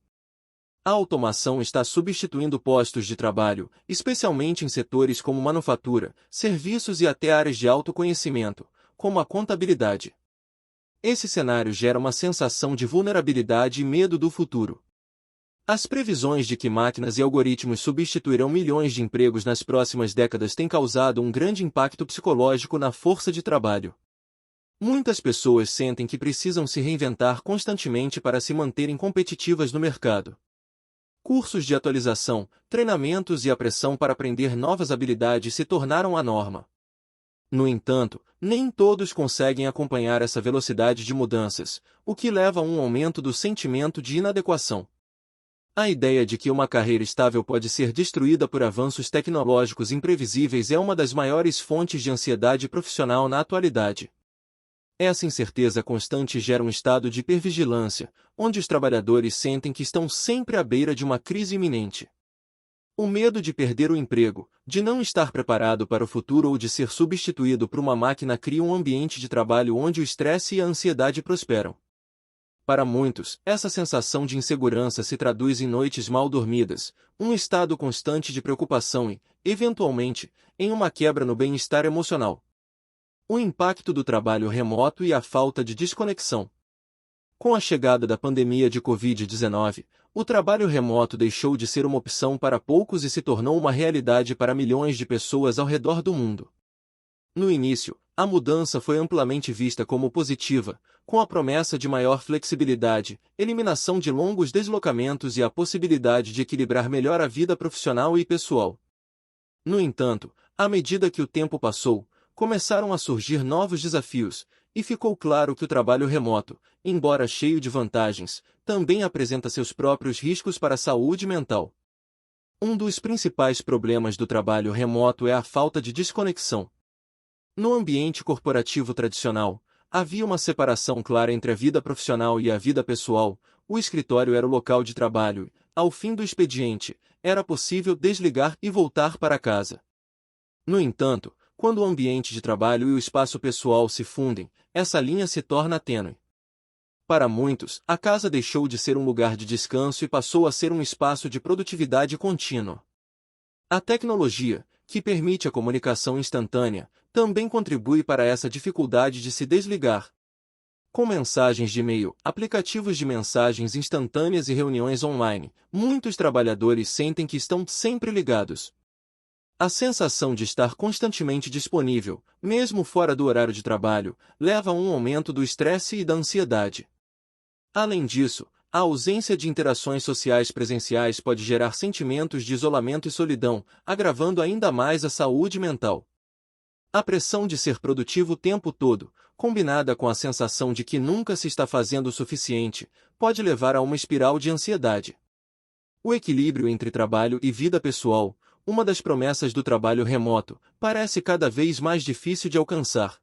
A automação está substituindo postos de trabalho, especialmente em setores como manufatura, serviços e até áreas de autoconhecimento, como a contabilidade. Esse cenário gera uma sensação de vulnerabilidade e medo do futuro. As previsões de que máquinas e algoritmos substituirão milhões de empregos nas próximas décadas têm causado um grande impacto psicológico na força de trabalho. Muitas pessoas sentem que precisam se reinventar constantemente para se manterem competitivas no mercado. Cursos de atualização, treinamentos e a pressão para aprender novas habilidades se tornaram a norma. No entanto, nem todos conseguem acompanhar essa velocidade de mudanças, o que leva a um aumento do sentimento de inadequação. A ideia de que uma carreira estável pode ser destruída por avanços tecnológicos imprevisíveis é uma das maiores fontes de ansiedade profissional na atualidade. Essa incerteza constante gera um estado de hipervigilância, onde os trabalhadores sentem que estão sempre à beira de uma crise iminente. O medo de perder o emprego, de não estar preparado para o futuro ou de ser substituído por uma máquina cria um ambiente de trabalho onde o estresse e a ansiedade prosperam. Para muitos, essa sensação de insegurança se traduz em noites mal dormidas, um estado constante de preocupação e, eventualmente, em uma quebra no bem-estar emocional. O impacto do trabalho remoto e a falta de desconexão. Com a chegada da pandemia de Covid-19, o trabalho remoto deixou de ser uma opção para poucos e se tornou uma realidade para milhões de pessoas ao redor do mundo. No início, a mudança foi amplamente vista como positiva, com a promessa de maior flexibilidade, eliminação de longos deslocamentos e a possibilidade de equilibrar melhor a vida profissional e pessoal. No entanto, à medida que o tempo passou, começaram a surgir novos desafios, e ficou claro que o trabalho remoto, embora cheio de vantagens, também apresenta seus próprios riscos para a saúde mental. Um dos principais problemas do trabalho remoto é a falta de desconexão. No ambiente corporativo tradicional, havia uma separação clara entre a vida profissional e a vida pessoal, o escritório era o local de trabalho, e, ao fim do expediente, era possível desligar e voltar para casa. No entanto, quando o ambiente de trabalho e o espaço pessoal se fundem, essa linha se torna tênue. Para muitos, a casa deixou de ser um lugar de descanso e passou a ser um espaço de produtividade contínua. A tecnologia, que permite a comunicação instantânea, também contribui para essa dificuldade de se desligar. Com mensagens de e-mail, aplicativos de mensagens instantâneas e reuniões online, muitos trabalhadores sentem que estão sempre ligados. A sensação de estar constantemente disponível, mesmo fora do horário de trabalho, leva a um aumento do estresse e da ansiedade. Além disso, a ausência de interações sociais presenciais pode gerar sentimentos de isolamento e solidão, agravando ainda mais a saúde mental. A pressão de ser produtivo o tempo todo, combinada com a sensação de que nunca se está fazendo o suficiente, pode levar a uma espiral de ansiedade. O equilíbrio entre trabalho e vida pessoal, uma das promessas do trabalho remoto, parece cada vez mais difícil de alcançar.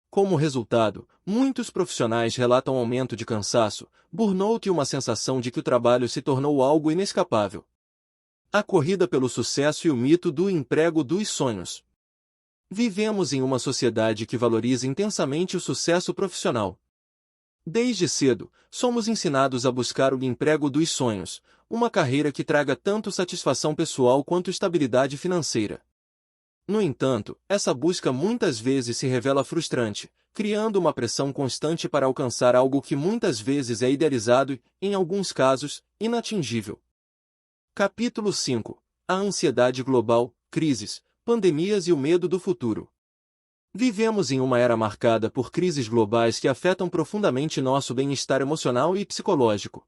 Como resultado, muitos profissionais relatam aumento de cansaço, burnout e uma sensação de que o trabalho se tornou algo inescapável. A corrida pelo sucesso e o mito do emprego dos sonhos. Vivemos em uma sociedade que valoriza intensamente o sucesso profissional. Desde cedo, somos ensinados a buscar o emprego dos sonhos, uma carreira que traga tanto satisfação pessoal quanto estabilidade financeira. No entanto, essa busca muitas vezes se revela frustrante, criando uma pressão constante para alcançar algo que muitas vezes é idealizado e, em alguns casos, inatingível. Capítulo 5. A ansiedade global, crises, pandemias e o medo do futuro. Vivemos em uma era marcada por crises globais que afetam profundamente nosso bem-estar emocional e psicológico.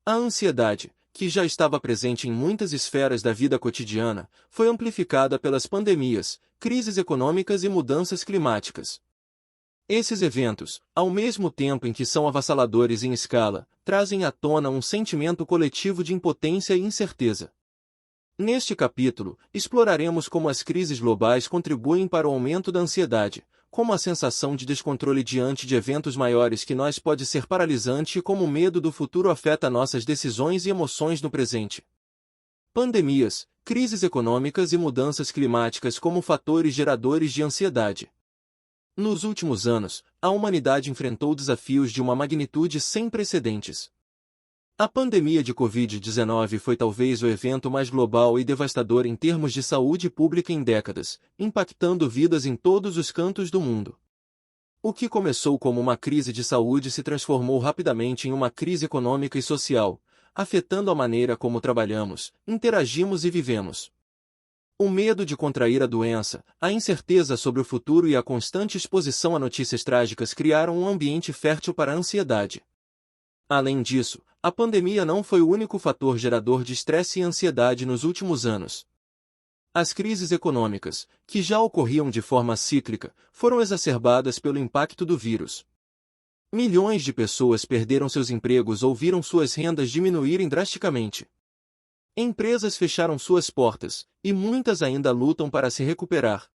A ansiedade, que já estava presente em muitas esferas da vida cotidiana, foi amplificada pelas pandemias, crises econômicas e mudanças climáticas. Esses eventos, ao mesmo tempo em que são avassaladores em escala, trazem à tona um sentimento coletivo de impotência e incerteza. Neste capítulo, exploraremos como as crises globais contribuem para o aumento da ansiedade, como a sensação de descontrole diante de eventos maiores que nós pode ser paralisante e como o medo do futuro afeta nossas decisões e emoções no presente. Pandemias, crises econômicas e mudanças climáticas como fatores geradores de ansiedade. Nos últimos anos, a humanidade enfrentou desafios de uma magnitude sem precedentes. A pandemia de Covid-19 foi talvez o evento mais global e devastador em termos de saúde pública em décadas, impactando vidas em todos os cantos do mundo. O que começou como uma crise de saúde se transformou rapidamente em uma crise econômica e social, afetando a maneira como trabalhamos, interagimos e vivemos. O medo de contrair a doença, a incerteza sobre o futuro e a constante exposição a notícias trágicas criaram um ambiente fértil para a ansiedade. Além disso, a pandemia não foi o único fator gerador de estresse e ansiedade nos últimos anos. As crises econômicas, que já ocorriam de forma cíclica, foram exacerbadas pelo impacto do vírus. Milhões de pessoas perderam seus empregos ou viram suas rendas diminuírem drasticamente. Empresas fecharam suas portas, e muitas ainda lutam para se recuperar.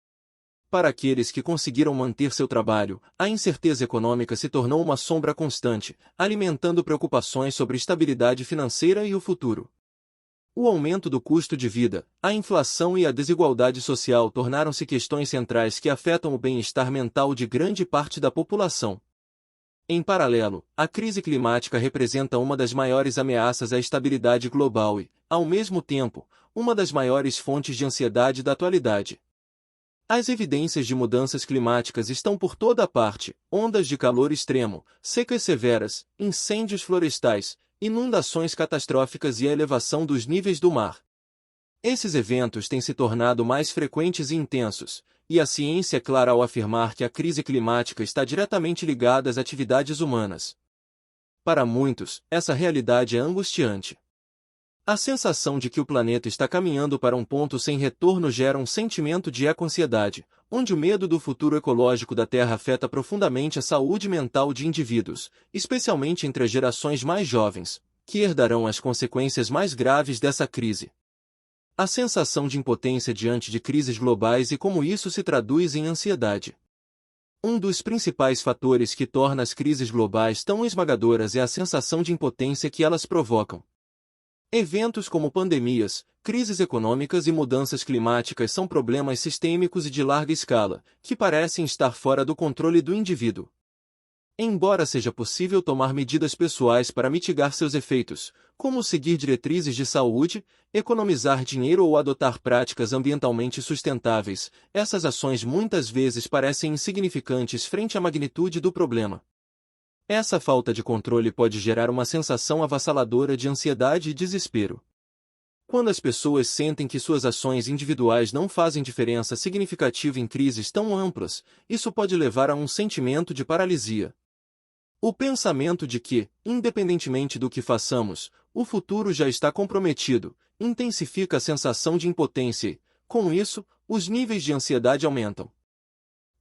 Para aqueles que conseguiram manter seu trabalho, a incerteza econômica se tornou uma sombra constante, alimentando preocupações sobre estabilidade financeira e o futuro. O aumento do custo de vida, a inflação e a desigualdade social tornaram-se questões centrais que afetam o bem-estar mental de grande parte da população. Em paralelo, a crise climática representa uma das maiores ameaças à estabilidade global e, ao mesmo tempo, uma das maiores fontes de ansiedade da atualidade. As evidências de mudanças climáticas estão por toda parte: ondas de calor extremo, secas severas, incêndios florestais, inundações catastróficas e a elevação dos níveis do mar. Esses eventos têm se tornado mais frequentes e intensos, e a ciência é clara ao afirmar que a crise climática está diretamente ligada às atividades humanas. Para muitos, essa realidade é angustiante. A sensação de que o planeta está caminhando para um ponto sem retorno gera um sentimento de eco-ansiedade, onde o medo do futuro ecológico da Terra afeta profundamente a saúde mental de indivíduos, especialmente entre as gerações mais jovens, que herdarão as consequências mais graves dessa crise. A sensação de impotência diante de crises globais e como isso se traduz em ansiedade. Um dos principais fatores que torna as crises globais tão esmagadoras é a sensação de impotência que elas provocam. Eventos como pandemias, crises econômicas e mudanças climáticas são problemas sistêmicos e de larga escala, que parecem estar fora do controle do indivíduo. Embora seja possível tomar medidas pessoais para mitigar seus efeitos, como seguir diretrizes de saúde, economizar dinheiro ou adotar práticas ambientalmente sustentáveis, essas ações muitas vezes parecem insignificantes frente à magnitude do problema. Essa falta de controle pode gerar uma sensação avassaladora de ansiedade e desespero. Quando as pessoas sentem que suas ações individuais não fazem diferença significativa em crises tão amplas, isso pode levar a um sentimento de paralisia. O pensamento de que, independentemente do que façamos, o futuro já está comprometido, intensifica a sensação de impotência e, com isso, os níveis de ansiedade aumentam.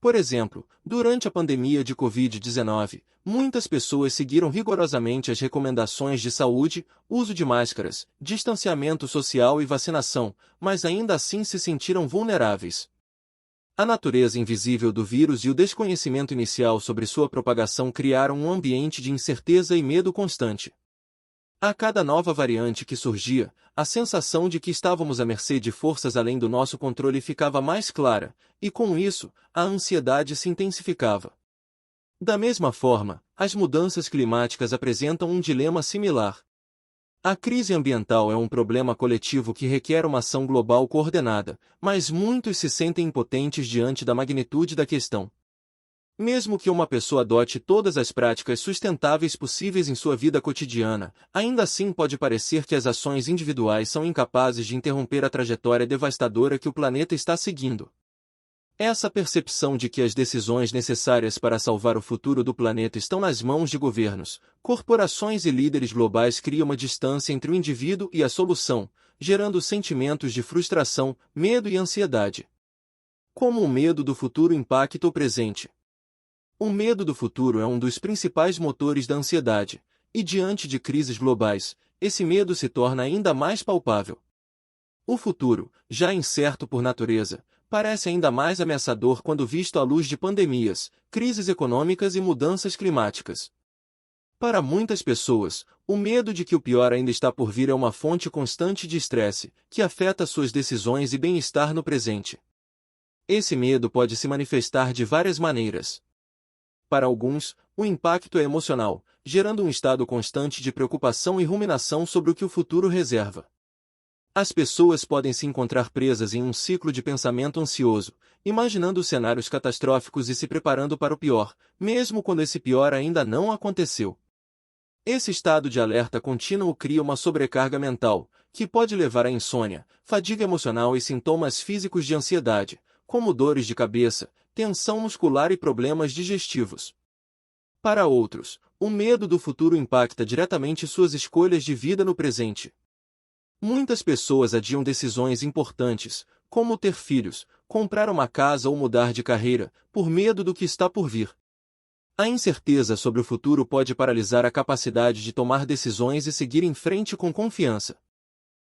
Por exemplo, durante a pandemia de Covid-19, muitas pessoas seguiram rigorosamente as recomendações de saúde, uso de máscaras, distanciamento social e vacinação, mas ainda assim se sentiram vulneráveis. A natureza invisível do vírus e o desconhecimento inicial sobre sua propagação criaram um ambiente de incerteza e medo constante. A cada nova variante que surgia, a sensação de que estávamos à mercê de forças além do nosso controle ficava mais clara, e com isso, a ansiedade se intensificava. Da mesma forma, as mudanças climáticas apresentam um dilema similar. A crise ambiental é um problema coletivo que requer uma ação global coordenada, mas muitos se sentem impotentes diante da magnitude da questão. Mesmo que uma pessoa adote todas as práticas sustentáveis possíveis em sua vida cotidiana, ainda assim pode parecer que as ações individuais são incapazes de interromper a trajetória devastadora que o planeta está seguindo. Essa percepção de que as decisões necessárias para salvar o futuro do planeta estão nas mãos de governos, corporações e líderes globais cria uma distância entre o indivíduo e a solução, gerando sentimentos de frustração, medo e ansiedade. Como o medo do futuro impacta o presente? O medo do futuro é um dos principais motores da ansiedade, e diante de crises globais, esse medo se torna ainda mais palpável. O futuro, já incerto por natureza, parece ainda mais ameaçador quando visto à luz de pandemias, crises econômicas e mudanças climáticas. Para muitas pessoas, o medo de que o pior ainda está por vir é uma fonte constante de estresse, que afeta suas decisões e bem-estar no presente. Esse medo pode se manifestar de várias maneiras. Para alguns, o impacto é emocional, gerando um estado constante de preocupação e ruminação sobre o que o futuro reserva. As pessoas podem se encontrar presas em um ciclo de pensamento ansioso, imaginando cenários catastróficos e se preparando para o pior, mesmo quando esse pior ainda não aconteceu. Esse estado de alerta contínuo cria uma sobrecarga mental, que pode levar à insônia, fadiga emocional e sintomas físicos de ansiedade, como dores de cabeça, tensão muscular e problemas digestivos. Para outros, o medo do futuro impacta diretamente suas escolhas de vida no presente. Muitas pessoas adiam decisões importantes, como ter filhos, comprar uma casa ou mudar de carreira, por medo do que está por vir. A incerteza sobre o futuro pode paralisar a capacidade de tomar decisões e seguir em frente com confiança.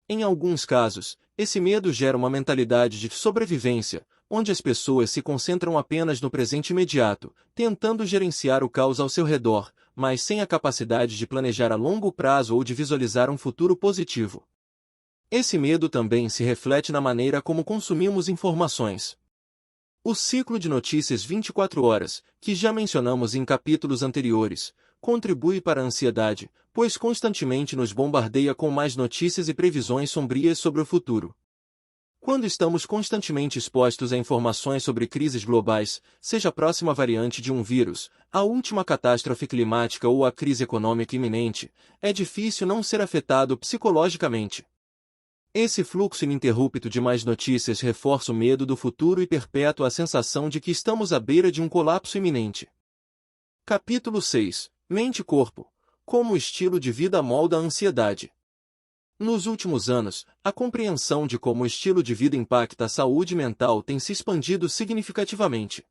Em alguns casos, esse medo gera uma mentalidade de sobrevivência, onde as pessoas se concentram apenas no presente imediato, tentando gerenciar o caos ao seu redor, mas sem a capacidade de planejar a longo prazo ou de visualizar um futuro positivo. Esse medo também se reflete na maneira como consumimos informações. O ciclo de notícias 24 horas, que já mencionamos em capítulos anteriores, contribui para a ansiedade, pois constantemente nos bombardeia com mais notícias e previsões sombrias sobre o futuro. Quando estamos constantemente expostos a informações sobre crises globais, seja a próxima variante de um vírus, a última catástrofe climática ou a crise econômica iminente, é difícil não ser afetado psicologicamente. Esse fluxo ininterrupto de mais notícias reforça o medo do futuro e perpetua a sensação de que estamos à beira de um colapso iminente. Capítulo 6. Mente e Corpo. Como o estilo de vida molda a ansiedade. Nos últimos anos, a compreensão de como o estilo de vida impacta a saúde mental tem se expandido significativamente.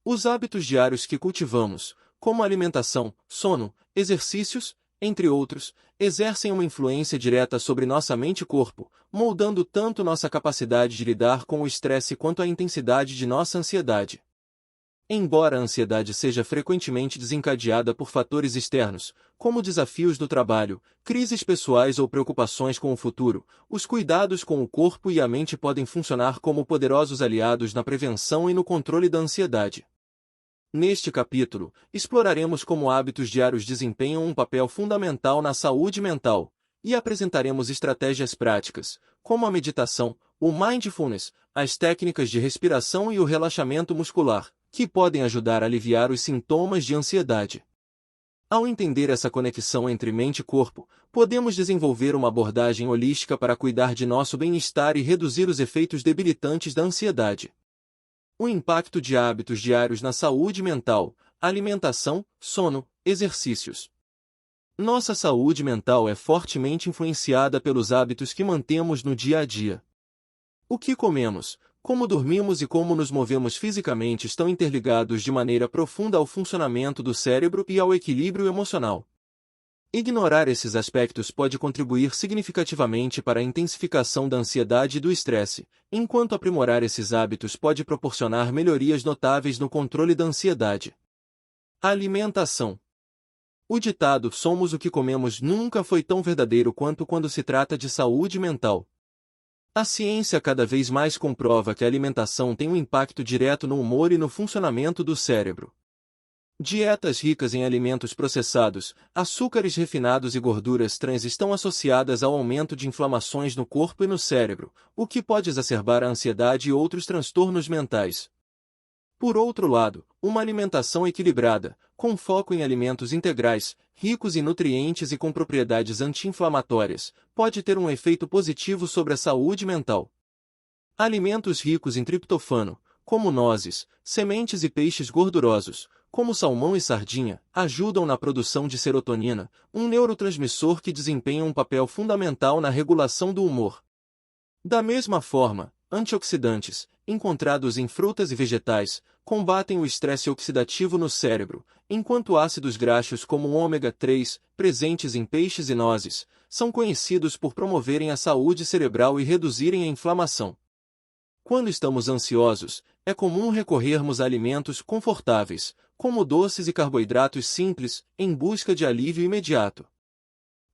Os hábitos diários que cultivamos, como alimentação, sono, exercícios, entre outros, exercem uma influência direta sobre nossa mente e corpo, moldando tanto nossa capacidade de lidar com o estresse quanto a intensidade de nossa ansiedade. Embora a ansiedade seja frequentemente desencadeada por fatores externos, como desafios do trabalho, crises pessoais ou preocupações com o futuro, os cuidados com o corpo e a mente podem funcionar como poderosos aliados na prevenção e no controle da ansiedade. Neste capítulo, exploraremos como hábitos diários desempenham um papel fundamental na saúde mental, e apresentaremos estratégias práticas, como a meditação, o mindfulness, as técnicas de respiração e o relaxamento muscular, que podem ajudar a aliviar os sintomas de ansiedade. Ao entender essa conexão entre mente e corpo, podemos desenvolver uma abordagem holística para cuidar de nosso bem-estar e reduzir os efeitos debilitantes da ansiedade. O impacto de hábitos diários na saúde mental, alimentação, sono, exercícios. Nossa saúde mental é fortemente influenciada pelos hábitos que mantemos no dia a dia. O que comemos, como dormimos e como nos movemos fisicamente estão interligados de maneira profunda ao funcionamento do cérebro e ao equilíbrio emocional. Ignorar esses aspectos pode contribuir significativamente para a intensificação da ansiedade e do estresse, enquanto aprimorar esses hábitos pode proporcionar melhorias notáveis no controle da ansiedade. Alimentação. O ditado "somos o que comemos" nunca foi tão verdadeiro quanto quando se trata de saúde mental. A ciência cada vez mais comprova que a alimentação tem um impacto direto no humor e no funcionamento do cérebro. Dietas ricas em alimentos processados, açúcares refinados e gorduras trans estão associadas ao aumento de inflamações no corpo e no cérebro, o que pode exacerbar a ansiedade e outros transtornos mentais. Por outro lado, uma alimentação equilibrada, com foco em alimentos integrais, ricos em nutrientes e com propriedades anti-inflamatórias, pode ter um efeito positivo sobre a saúde mental. Alimentos ricos em triptofano, como nozes, sementes e peixes gordurosos, como salmão e sardinha, ajudam na produção de serotonina, um neurotransmissor que desempenha um papel fundamental na regulação do humor. Da mesma forma, antioxidantes, encontrados em frutas e vegetais, combatem o estresse oxidativo no cérebro, enquanto ácidos graxos como o ômega 3, presentes em peixes e nozes, são conhecidos por promoverem a saúde cerebral e reduzirem a inflamação. Quando estamos ansiosos, é comum recorrermos a alimentos confortáveis, como doces e carboidratos simples, em busca de alívio imediato.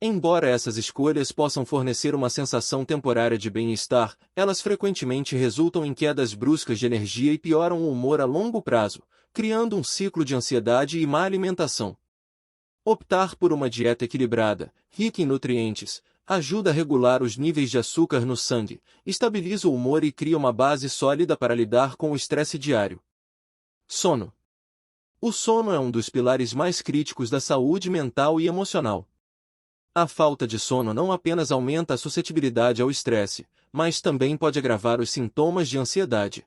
Embora essas escolhas possam fornecer uma sensação temporária de bem-estar, elas frequentemente resultam em quedas bruscas de energia e pioram o humor a longo prazo, criando um ciclo de ansiedade e má alimentação. Optar por uma dieta equilibrada, rica em nutrientes, ajuda a regular os níveis de açúcar no sangue, estabiliza o humor e cria uma base sólida para lidar com o estresse diário. Sono. O sono é um dos pilares mais críticos da saúde mental e emocional. A falta de sono não apenas aumenta a suscetibilidade ao estresse, mas também pode agravar os sintomas de ansiedade.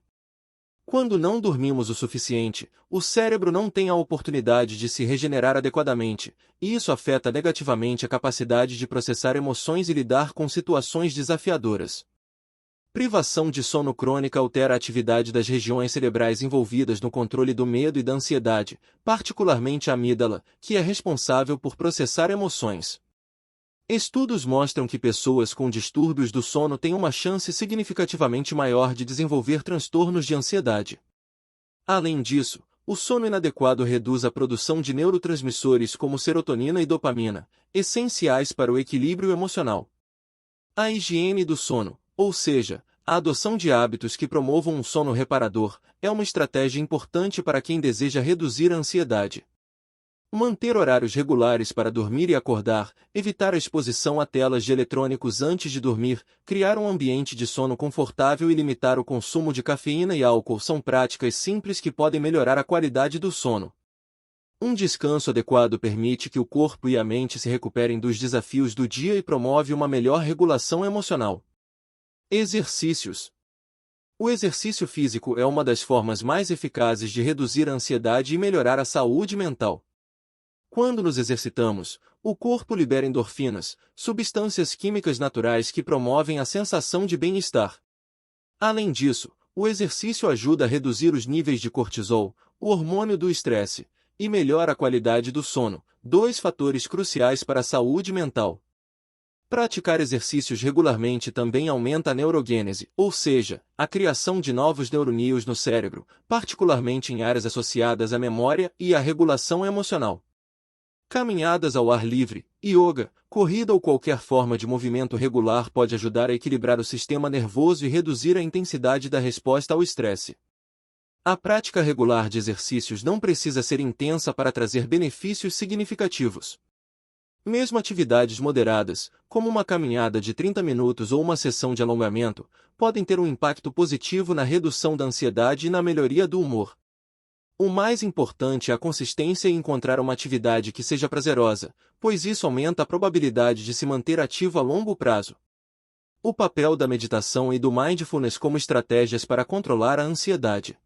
Quando não dormimos o suficiente, o cérebro não tem a oportunidade de se regenerar adequadamente, e isso afeta negativamente a capacidade de processar emoções e lidar com situações desafiadoras. Privação de sono crônica altera a atividade das regiões cerebrais envolvidas no controle do medo e da ansiedade, particularmente a amígdala, que é responsável por processar emoções. Estudos mostram que pessoas com distúrbios do sono têm uma chance significativamente maior de desenvolver transtornos de ansiedade. Além disso, o sono inadequado reduz a produção de neurotransmissores como serotonina e dopamina, essenciais para o equilíbrio emocional. A higiene do sono, ou seja, a adoção de hábitos que promovam um sono reparador, é uma estratégia importante para quem deseja reduzir a ansiedade. Manter horários regulares para dormir e acordar, evitar a exposição a telas de eletrônicos antes de dormir, criar um ambiente de sono confortável e limitar o consumo de cafeína e álcool são práticas simples que podem melhorar a qualidade do sono. Um descanso adequado permite que o corpo e a mente se recuperem dos desafios do dia e promove uma melhor regulação emocional. Exercícios. O exercício físico é uma das formas mais eficazes de reduzir a ansiedade e melhorar a saúde mental. Quando nos exercitamos, o corpo libera endorfinas, substâncias químicas naturais que promovem a sensação de bem-estar. Além disso, o exercício ajuda a reduzir os níveis de cortisol, o hormônio do estresse, e melhora a qualidade do sono, dois fatores cruciais para a saúde mental. Praticar exercícios regularmente também aumenta a neurogênese, ou seja, a criação de novos neuroníons no cérebro, particularmente em áreas associadas à memória e à regulação emocional. Caminhadas ao ar livre, yoga, corrida ou qualquer forma de movimento regular pode ajudar a equilibrar o sistema nervoso e reduzir a intensidade da resposta ao estresse. A prática regular de exercícios não precisa ser intensa para trazer benefícios significativos. Mesmo atividades moderadas, como uma caminhada de 30 minutos ou uma sessão de alongamento, podem ter um impacto positivo na redução da ansiedade e na melhoria do humor. O mais importante é a consistência e encontrar uma atividade que seja prazerosa, pois isso aumenta a probabilidade de se manter ativo a longo prazo. O papel da meditação e do mindfulness como estratégias para controlar a ansiedade.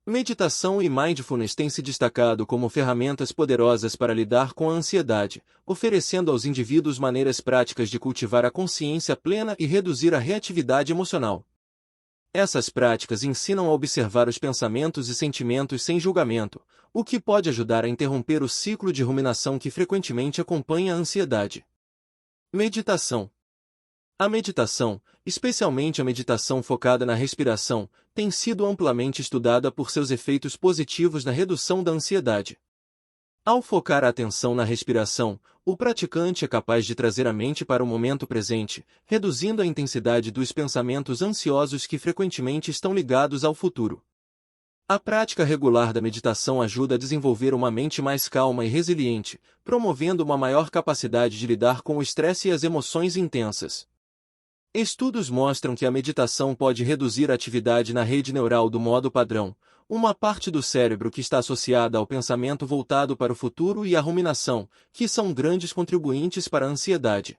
Meditação e mindfulness têm se destacado como ferramentas poderosas para lidar com a ansiedade, oferecendo aos indivíduos maneiras práticas de cultivar a consciência plena e reduzir a reatividade emocional. Essas práticas ensinam a observar os pensamentos e sentimentos sem julgamento, o que pode ajudar a interromper o ciclo de ruminação que frequentemente acompanha a ansiedade. Meditação. A meditação, especialmente a meditação focada na respiração, tem sido amplamente estudada por seus efeitos positivos na redução da ansiedade. Ao focar a atenção na respiração, o praticante é capaz de trazer a mente para o momento presente, reduzindo a intensidade dos pensamentos ansiosos que frequentemente estão ligados ao futuro. A prática regular da meditação ajuda a desenvolver uma mente mais calma e resiliente, promovendo uma maior capacidade de lidar com o estresse e as emoções intensas. Estudos mostram que a meditação pode reduzir a atividade na rede neural do modo padrão, uma parte do cérebro que está associada ao pensamento voltado para o futuro e à ruminação, que são grandes contribuintes para a ansiedade.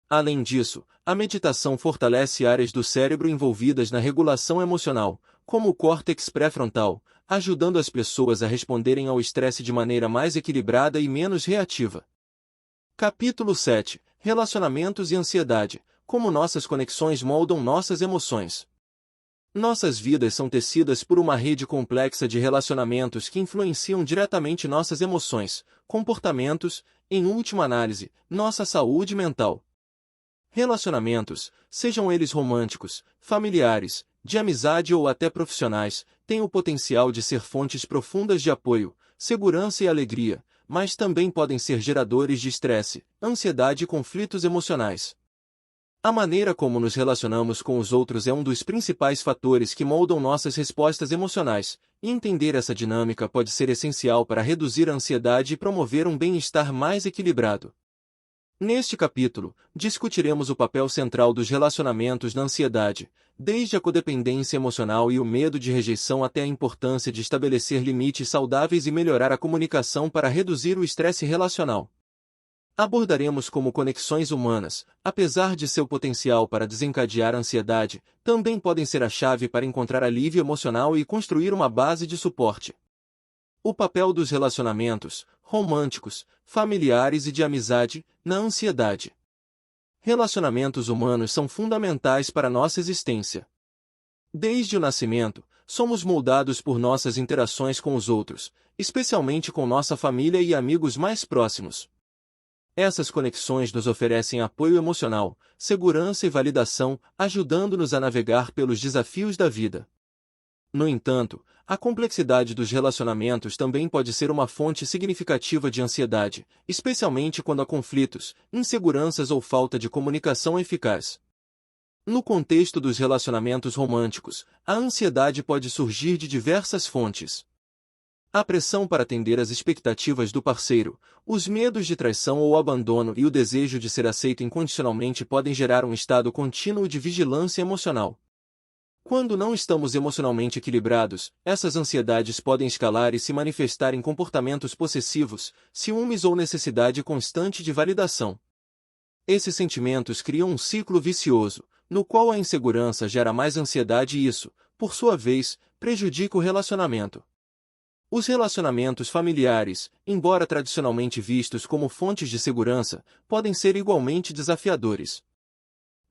Além disso, a meditação fortalece áreas do cérebro envolvidas na regulação emocional, como o córtex pré-frontal, ajudando as pessoas a responderem ao estresse de maneira mais equilibrada e menos reativa. Capítulo 7. Relacionamentos e ansiedade. Como nossas conexões moldam nossas emoções. Nossas vidas são tecidas por uma rede complexa de relacionamentos que influenciam diretamente nossas emoções, comportamentos, em última análise, nossa saúde mental. Relacionamentos, sejam eles românticos, familiares, de amizade ou até profissionais, têm o potencial de ser fontes profundas de apoio, segurança e alegria, mas também podem ser geradores de estresse, ansiedade e conflitos emocionais. A maneira como nos relacionamos com os outros é um dos principais fatores que moldam nossas respostas emocionais, e entender essa dinâmica pode ser essencial para reduzir a ansiedade e promover um bem-estar mais equilibrado. Neste capítulo, discutiremos o papel central dos relacionamentos na ansiedade, desde a codependência emocional e o medo de rejeição até a importância de estabelecer limites saudáveis e melhorar a comunicação para reduzir o estresse relacional. Abordaremos como conexões humanas, apesar de seu potencial para desencadear a ansiedade, também podem ser a chave para encontrar alívio emocional e construir uma base de suporte. O papel dos relacionamentos, românticos, familiares e de amizade, na ansiedade. Relacionamentos humanos são fundamentais para nossa existência. Desde o nascimento, somos moldados por nossas interações com os outros, especialmente com nossa família e amigos mais próximos. Essas conexões nos oferecem apoio emocional, segurança e validação, ajudando-nos a navegar pelos desafios da vida. No entanto, a complexidade dos relacionamentos também pode ser uma fonte significativa de ansiedade, especialmente quando há conflitos, inseguranças ou falta de comunicação eficaz. No contexto dos relacionamentos românticos, a ansiedade pode surgir de diversas fontes. A pressão para atender às expectativas do parceiro, os medos de traição ou abandono e o desejo de ser aceito incondicionalmente podem gerar um estado contínuo de vigilância emocional. Quando não estamos emocionalmente equilibrados, essas ansiedades podem escalar e se manifestar em comportamentos possessivos, ciúmes ou necessidade constante de validação. Esses sentimentos criam um ciclo vicioso, no qual a insegurança gera mais ansiedade e isso, por sua vez, prejudica o relacionamento. Os relacionamentos familiares, embora tradicionalmente vistos como fontes de segurança, podem ser igualmente desafiadores.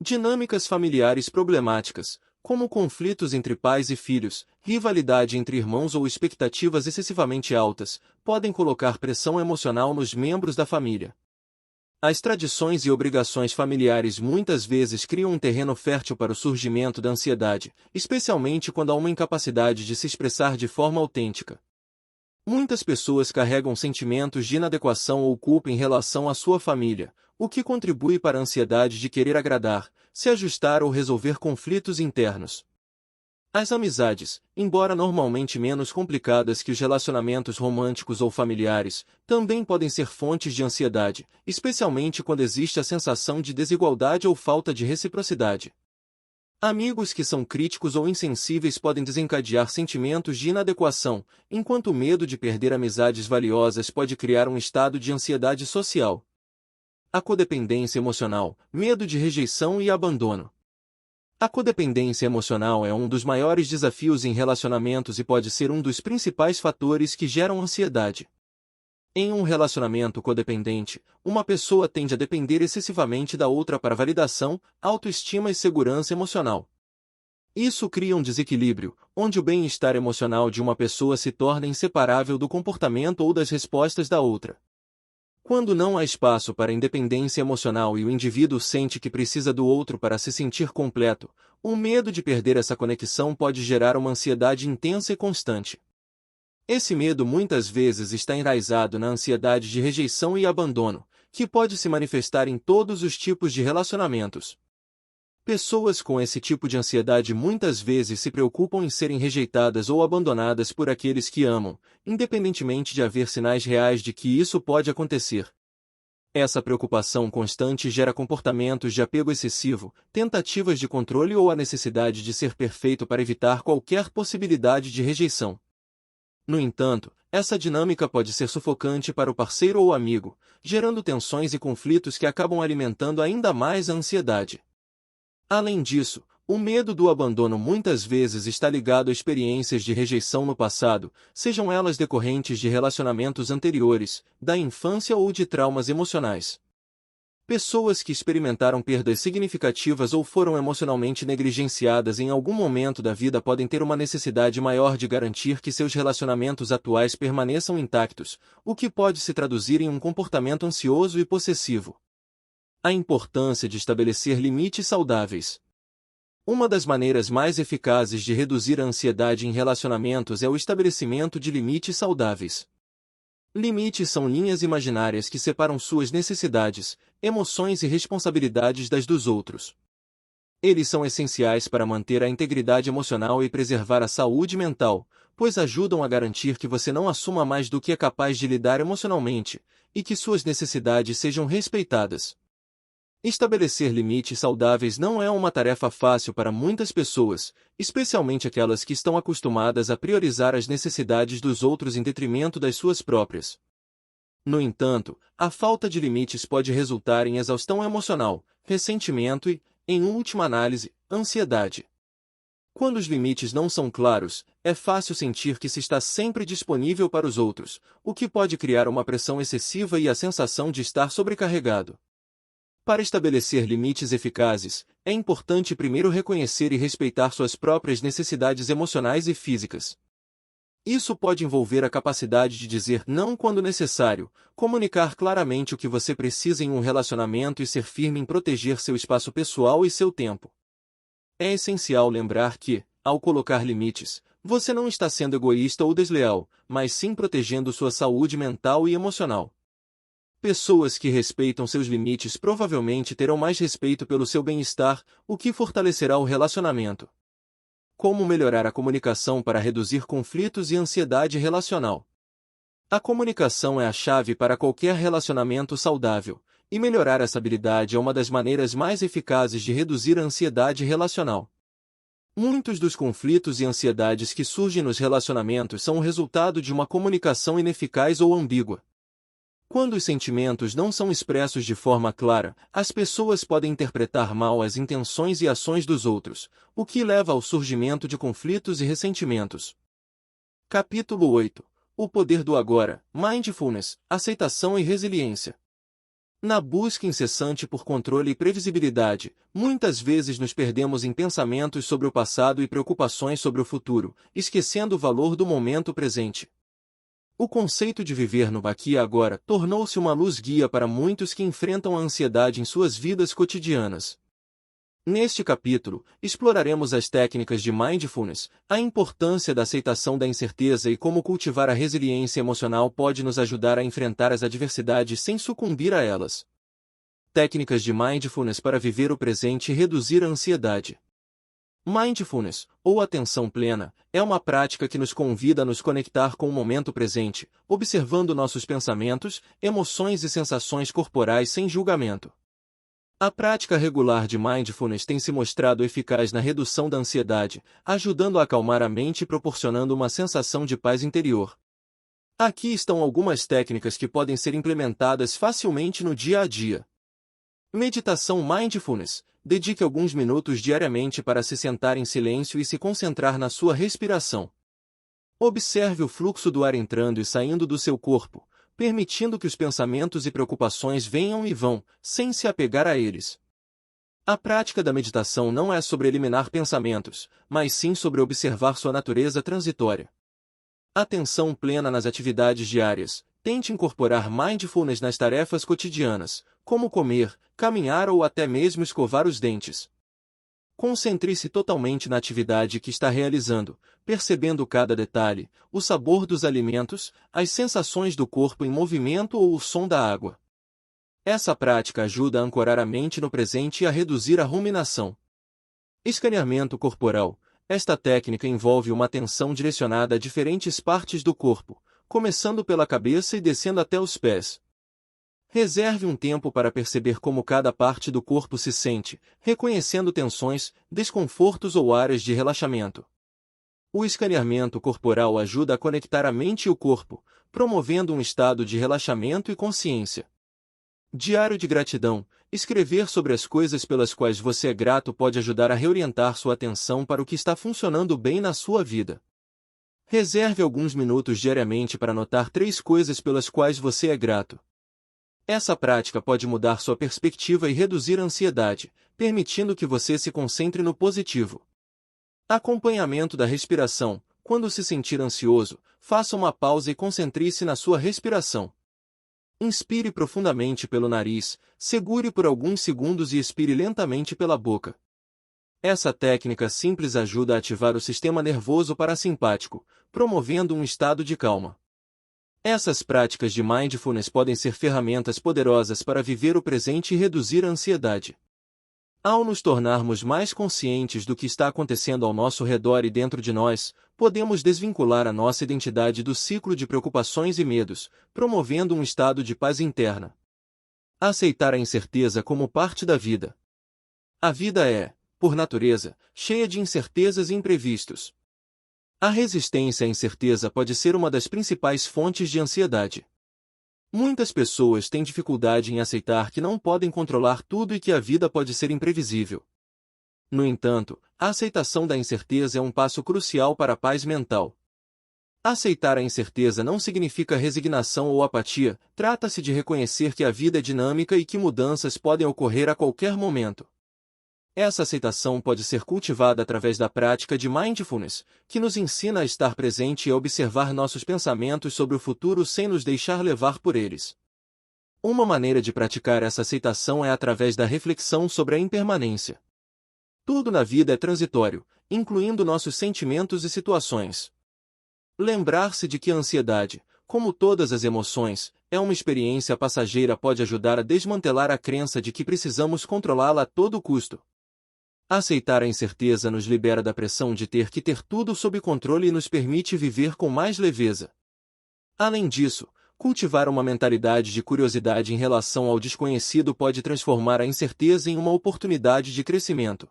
Dinâmicas familiares problemáticas, como conflitos entre pais e filhos, rivalidade entre irmãos ou expectativas excessivamente altas, podem colocar pressão emocional nos membros da família. As tradições e obrigações familiares muitas vezes criam um terreno fértil para o surgimento da ansiedade, especialmente quando há uma incapacidade de se expressar de forma autêntica. Muitas pessoas carregam sentimentos de inadequação ou culpa em relação à sua família, o que contribui para a ansiedade de querer agradar, se ajustar ou resolver conflitos internos. As amizades, embora normalmente menos complicadas que os relacionamentos românticos ou familiares, também podem ser fontes de ansiedade, especialmente quando existe a sensação de desigualdade ou falta de reciprocidade. Amigos que são críticos ou insensíveis podem desencadear sentimentos de inadequação, enquanto o medo de perder amizades valiosas pode criar um estado de ansiedade social. A codependência emocional, medo de rejeição e abandono. A codependência emocional é um dos maiores desafios em relacionamentos e pode ser um dos principais fatores que geram ansiedade. Em um relacionamento codependente, uma pessoa tende a depender excessivamente da outra para validação, autoestima e segurança emocional. Isso cria um desequilíbrio, onde o bem-estar emocional de uma pessoa se torna inseparável do comportamento ou das respostas da outra. Quando não há espaço para a independência emocional e o indivíduo sente que precisa do outro para se sentir completo, o medo de perder essa conexão pode gerar uma ansiedade intensa e constante. Esse medo muitas vezes está enraizado na ansiedade de rejeição e abandono, que pode se manifestar em todos os tipos de relacionamentos. Pessoas com esse tipo de ansiedade muitas vezes se preocupam em serem rejeitadas ou abandonadas por aqueles que amam, independentemente de haver sinais reais de que isso pode acontecer. Essa preocupação constante gera comportamentos de apego excessivo, tentativas de controle ou a necessidade de ser perfeito para evitar qualquer possibilidade de rejeição. No entanto, essa dinâmica pode ser sufocante para o parceiro ou amigo, gerando tensões e conflitos que acabam alimentando ainda mais a ansiedade. Além disso, o medo do abandono muitas vezes está ligado a experiências de rejeição no passado, sejam elas decorrentes de relacionamentos anteriores, da infância ou de traumas emocionais. Pessoas que experimentaram perdas significativas ou foram emocionalmente negligenciadas em algum momento da vida podem ter uma necessidade maior de garantir que seus relacionamentos atuais permaneçam intactos, o que pode se traduzir em um comportamento ansioso e possessivo. A importância de estabelecer limites saudáveis. Uma das maneiras mais eficazes de reduzir a ansiedade em relacionamentos é o estabelecimento de limites saudáveis. Limites são linhas imaginárias que separam suas necessidades, emoções e responsabilidades das dos outros. Eles são essenciais para manter a integridade emocional e preservar a saúde mental, pois ajudam a garantir que você não assuma mais do que é capaz de lidar emocionalmente, e que suas necessidades sejam respeitadas. Estabelecer limites saudáveis não é uma tarefa fácil para muitas pessoas, especialmente aquelas que estão acostumadas a priorizar as necessidades dos outros em detrimento das suas próprias. No entanto, a falta de limites pode resultar em exaustão emocional, ressentimento e, em última análise, ansiedade. Quando os limites não são claros, é fácil sentir que se está sempre disponível para os outros, o que pode criar uma pressão excessiva e a sensação de estar sobrecarregado. Para estabelecer limites eficazes, é importante primeiro reconhecer e respeitar suas próprias necessidades emocionais e físicas. Isso pode envolver a capacidade de dizer não quando necessário, comunicar claramente o que você precisa em um relacionamento e ser firme em proteger seu espaço pessoal e seu tempo. É essencial lembrar que, ao colocar limites, você não está sendo egoísta ou desleal, mas sim protegendo sua saúde mental e emocional. Pessoas que respeitam seus limites provavelmente terão mais respeito pelo seu bem-estar, o que fortalecerá o relacionamento. Como melhorar a comunicação para reduzir conflitos e ansiedade relacional? A comunicação é a chave para qualquer relacionamento saudável, e melhorar essa habilidade é uma das maneiras mais eficazes de reduzir a ansiedade relacional. Muitos dos conflitos e ansiedades que surgem nos relacionamentos são o resultado de uma comunicação ineficaz ou ambígua. Quando os sentimentos não são expressos de forma clara, as pessoas podem interpretar mal as intenções e ações dos outros, o que leva ao surgimento de conflitos e ressentimentos. Capítulo 8. O poder do agora, Mindfulness, aceitação e resiliência. Na busca incessante por controle e previsibilidade, muitas vezes nos perdemos em pensamentos sobre o passado e preocupações sobre o futuro, esquecendo o valor do momento presente. O conceito de viver no aqui e agora tornou-se uma luz-guia para muitos que enfrentam a ansiedade em suas vidas cotidianas. Neste capítulo, exploraremos as técnicas de mindfulness, a importância da aceitação da incerteza e como cultivar a resiliência emocional pode nos ajudar a enfrentar as adversidades sem sucumbir a elas. Técnicas de mindfulness para viver o presente e reduzir a ansiedade. Mindfulness, ou atenção plena, é uma prática que nos convida a nos conectar com o momento presente, observando nossos pensamentos, emoções e sensações corporais sem julgamento. A prática regular de mindfulness tem se mostrado eficaz na redução da ansiedade, ajudando a acalmar a mente e proporcionando uma sensação de paz interior. Aqui estão algumas técnicas que podem ser implementadas facilmente no dia a dia. Meditação mindfulness. Dedique alguns minutos diariamente para se sentar em silêncio e se concentrar na sua respiração. Observe o fluxo do ar entrando e saindo do seu corpo, permitindo que os pensamentos e preocupações venham e vão, sem se apegar a eles. A prática da meditação não é sobre eliminar pensamentos, mas sim sobre observar sua natureza transitória. Atenção plena nas atividades diárias. Tente incorporar mindfulness nas tarefas cotidianas, como comer, caminhar ou até mesmo escovar os dentes. Concentre-se totalmente na atividade que está realizando, percebendo cada detalhe, o sabor dos alimentos, as sensações do corpo em movimento ou o som da água. Essa prática ajuda a ancorar a mente no presente e a reduzir a ruminação. Escaneamento corporal. Esta técnica envolve uma atenção direcionada a diferentes partes do corpo, começando pela cabeça e descendo até os pés. Reserve um tempo para perceber como cada parte do corpo se sente, reconhecendo tensões, desconfortos ou áreas de relaxamento. O escaneamento corporal ajuda a conectar a mente e o corpo, promovendo um estado de relaxamento e consciência. Diário de gratidão. Escrever sobre as coisas pelas quais você é grato pode ajudar a reorientar sua atenção para o que está funcionando bem na sua vida. Reserve alguns minutos diariamente para anotar 3 coisas pelas quais você é grato. Essa prática pode mudar sua perspectiva e reduzir a ansiedade, permitindo que você se concentre no positivo. Acompanhamento da respiração. Quando se sentir ansioso, faça uma pausa e concentre-se na sua respiração. Inspire profundamente pelo nariz, segure por alguns segundos e expire lentamente pela boca. Essa técnica simples ajuda a ativar o sistema nervoso parasimpático, promovendo um estado de calma. Essas práticas de mindfulness podem ser ferramentas poderosas para viver o presente e reduzir a ansiedade. Ao nos tornarmos mais conscientes do que está acontecendo ao nosso redor e dentro de nós, podemos desvincular a nossa identidade do ciclo de preocupações e medos, promovendo um estado de paz interna. Aceitar a incerteza como parte da vida. A vida é, por natureza, cheia de incertezas e imprevistos. A resistência à incerteza pode ser uma das principais fontes de ansiedade. Muitas pessoas têm dificuldade em aceitar que não podem controlar tudo e que a vida pode ser imprevisível. No entanto, a aceitação da incerteza é um passo crucial para a paz mental. Aceitar a incerteza não significa resignação ou apatia, trata-se de reconhecer que a vida é dinâmica e que mudanças podem ocorrer a qualquer momento. Essa aceitação pode ser cultivada através da prática de mindfulness, que nos ensina a estar presente e a observar nossos pensamentos sobre o futuro sem nos deixar levar por eles. Uma maneira de praticar essa aceitação é através da reflexão sobre a impermanência. Tudo na vida é transitório, incluindo nossos sentimentos e situações. Lembrar-se de que a ansiedade, como todas as emoções, é uma experiência passageira pode ajudar a desmantelar a crença de que precisamos controlá-la a todo custo. Aceitar a incerteza nos libera da pressão de ter que ter tudo sob controle e nos permite viver com mais leveza. Além disso, cultivar uma mentalidade de curiosidade em relação ao desconhecido pode transformar a incerteza em uma oportunidade de crescimento.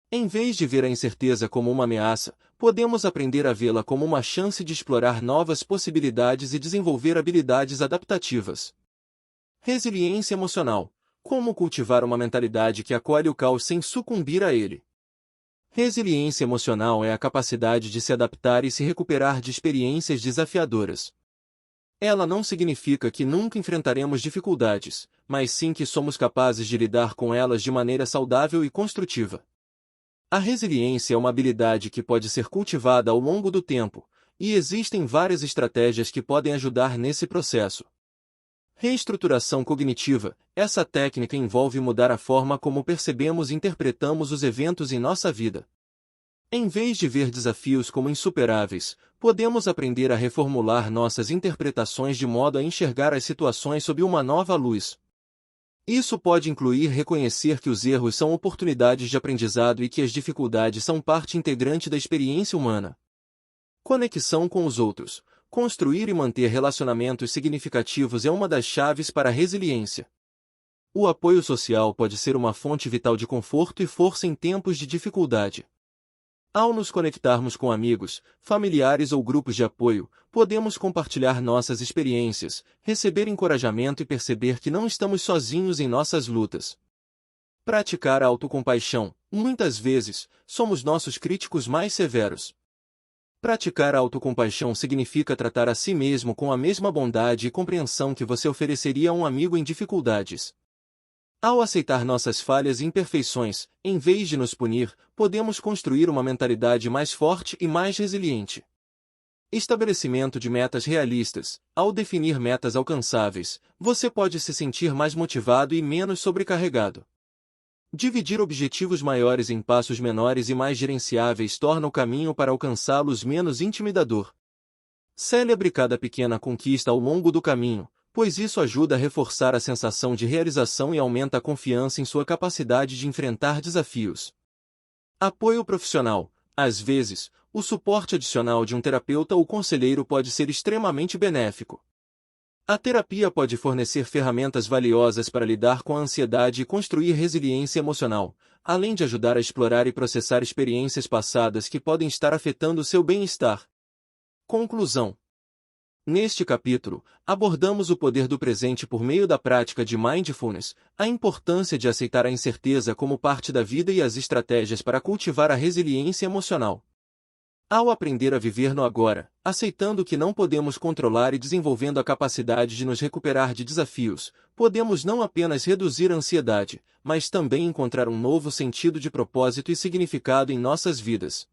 Em vez de ver a incerteza como uma ameaça, podemos aprender a vê-la como uma chance de explorar novas possibilidades e desenvolver habilidades adaptativas. Resiliência emocional. Como cultivar uma mentalidade que acolhe o caos sem sucumbir a ele? Resiliência emocional é a capacidade de se adaptar e se recuperar de experiências desafiadoras. Ela não significa que nunca enfrentaremos dificuldades, mas sim que somos capazes de lidar com elas de maneira saudável e construtiva. A resiliência é uma habilidade que pode ser cultivada ao longo do tempo, e existem várias estratégias que podem ajudar nesse processo. Reestruturação cognitiva. Essa técnica envolve mudar a forma como percebemos e interpretamos os eventos em nossa vida. Em vez de ver desafios como insuperáveis, podemos aprender a reformular nossas interpretações de modo a enxergar as situações sob uma nova luz. Isso pode incluir reconhecer que os erros são oportunidades de aprendizado e que as dificuldades são parte integrante da experiência humana. Conexão com os outros. Construir e manter relacionamentos significativos é uma das chaves para a resiliência. O apoio social pode ser uma fonte vital de conforto e força em tempos de dificuldade. Ao nos conectarmos com amigos, familiares ou grupos de apoio, podemos compartilhar nossas experiências, receber encorajamento e perceber que não estamos sozinhos em nossas lutas. Praticar a autocompaixão. Muitas vezes, somos nossos críticos mais severos. Praticar a autocompaixão significa tratar a si mesmo com a mesma bondade e compreensão que você ofereceria a um amigo em dificuldades. Ao aceitar nossas falhas e imperfeições, em vez de nos punir, podemos construir uma mentalidade mais forte e mais resiliente. Estabelecimento de metas realistas. Ao definir metas alcançáveis, você pode se sentir mais motivado e menos sobrecarregado. Dividir objetivos maiores em passos menores e mais gerenciáveis torna o caminho para alcançá-los menos intimidador. Celebre cada pequena conquista ao longo do caminho, pois isso ajuda a reforçar a sensação de realização e aumenta a confiança em sua capacidade de enfrentar desafios. Apoio profissional. Às vezes, o suporte adicional de um terapeuta ou conselheiro pode ser extremamente benéfico. A terapia pode fornecer ferramentas valiosas para lidar com a ansiedade e construir resiliência emocional, além de ajudar a explorar e processar experiências passadas que podem estar afetando seu bem-estar. Conclusão. Neste capítulo, abordamos o poder do presente por meio da prática de mindfulness, a importância de aceitar a incerteza como parte da vida e as estratégias para cultivar a resiliência emocional. Ao aprender a viver no agora, aceitando que não podemos controlar e desenvolvendo a capacidade de nos recuperar de desafios, podemos não apenas reduzir a ansiedade, mas também encontrar um novo sentido de propósito e significado em nossas vidas.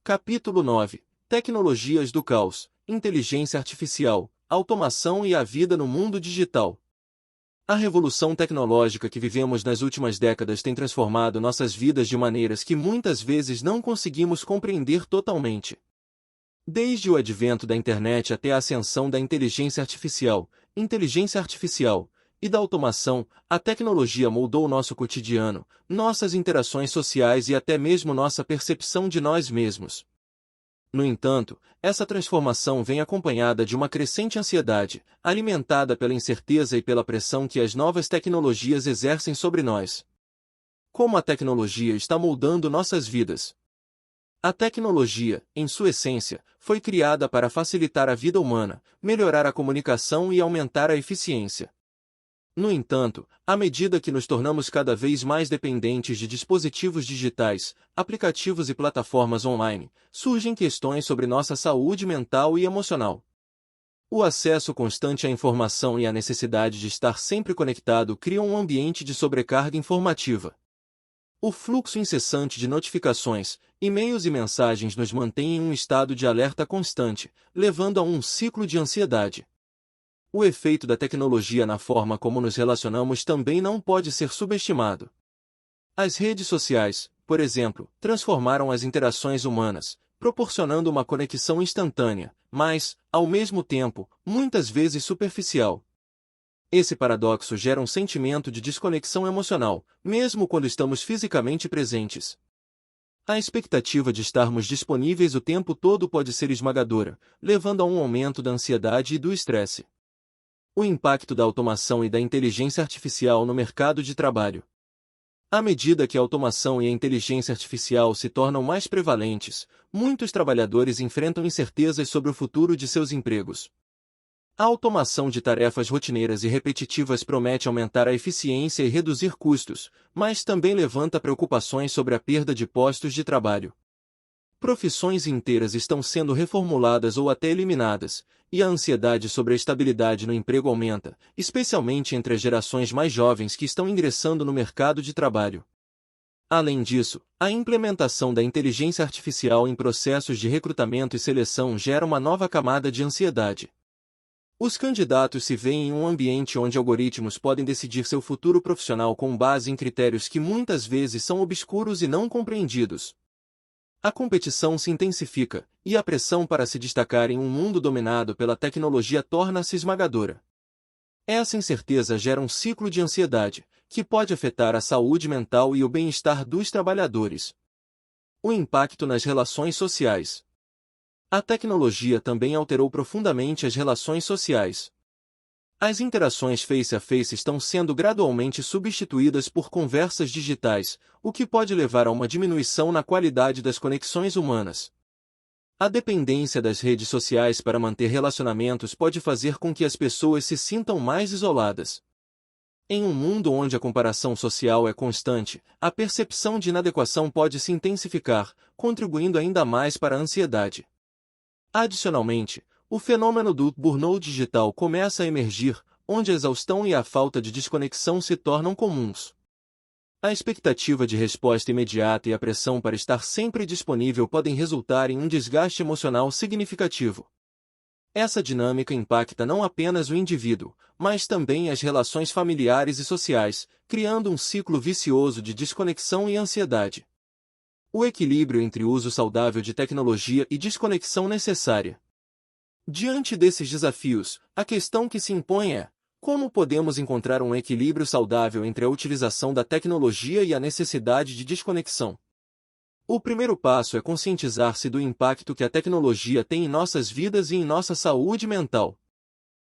Capítulo 9. Tecnologias do caos, inteligência artificial, automação e a vida no mundo digital. A revolução tecnológica que vivemos nas últimas décadas tem transformado nossas vidas de maneiras que muitas vezes não conseguimos compreender totalmente. Desde o advento da internet até a ascensão da inteligência artificial e da automação, a tecnologia moldou nosso cotidiano, nossas interações sociais e até mesmo nossa percepção de nós mesmos. No entanto, essa transformação vem acompanhada de uma crescente ansiedade, alimentada pela incerteza e pela pressão que as novas tecnologias exercem sobre nós. Como a tecnologia está moldando nossas vidas? A tecnologia, em sua essência, foi criada para facilitar a vida humana, melhorar a comunicação e aumentar a eficiência. No entanto, à medida que nos tornamos cada vez mais dependentes de dispositivos digitais, aplicativos e plataformas online, surgem questões sobre nossa saúde mental e emocional. O acesso constante à informação e a necessidade de estar sempre conectado criam um ambiente de sobrecarga informativa. O fluxo incessante de notificações, e-mails e mensagens nos mantém em um estado de alerta constante, levando a um ciclo de ansiedade. O efeito da tecnologia na forma como nos relacionamos também não pode ser subestimado. As redes sociais, por exemplo, transformaram as interações humanas, proporcionando uma conexão instantânea, mas, ao mesmo tempo, muitas vezes superficial. Esse paradoxo gera um sentimento de desconexão emocional, mesmo quando estamos fisicamente presentes. A expectativa de estarmos disponíveis o tempo todo pode ser esmagadora, levando a um aumento da ansiedade e do estresse. O impacto da automação e da inteligência artificial no mercado de trabalho. À medida que a automação e a inteligência artificial se tornam mais prevalentes, muitos trabalhadores enfrentam incertezas sobre o futuro de seus empregos. A automação de tarefas rotineiras e repetitivas promete aumentar a eficiência e reduzir custos, mas também levanta preocupações sobre a perda de postos de trabalho. Profissões inteiras estão sendo reformuladas ou até eliminadas, e a ansiedade sobre a estabilidade no emprego aumenta, especialmente entre as gerações mais jovens que estão ingressando no mercado de trabalho. Além disso, a implementação da inteligência artificial em processos de recrutamento e seleção gera uma nova camada de ansiedade. Os candidatos se veem em um ambiente onde algoritmos podem decidir seu futuro profissional com base em critérios que muitas vezes são obscuros e não compreendidos. A competição se intensifica, e a pressão para se destacar em um mundo dominado pela tecnologia torna-se esmagadora. Essa incerteza gera um ciclo de ansiedade, que pode afetar a saúde mental e o bem-estar dos trabalhadores. O impacto nas relações sociais. A tecnologia também alterou profundamente as relações sociais. As interações face a face estão sendo gradualmente substituídas por conversas digitais, o que pode levar a uma diminuição na qualidade das conexões humanas. A dependência das redes sociais para manter relacionamentos pode fazer com que as pessoas se sintam mais isoladas. Em um mundo onde a comparação social é constante, a percepção de inadequação pode se intensificar, contribuindo ainda mais para a ansiedade. Adicionalmente, o fenômeno do burnout digital começa a emergir, onde a exaustão e a falta de desconexão se tornam comuns. A expectativa de resposta imediata e a pressão para estar sempre disponível podem resultar em um desgaste emocional significativo. Essa dinâmica impacta não apenas o indivíduo, mas também as relações familiares e sociais, criando um ciclo vicioso de desconexão e ansiedade. O equilíbrio entre uso saudável de tecnologia e desconexão necessária. Diante desses desafios, a questão que se impõe é: como podemos encontrar um equilíbrio saudável entre a utilização da tecnologia e a necessidade de desconexão? O primeiro passo é conscientizar-se do impacto que a tecnologia tem em nossas vidas e em nossa saúde mental.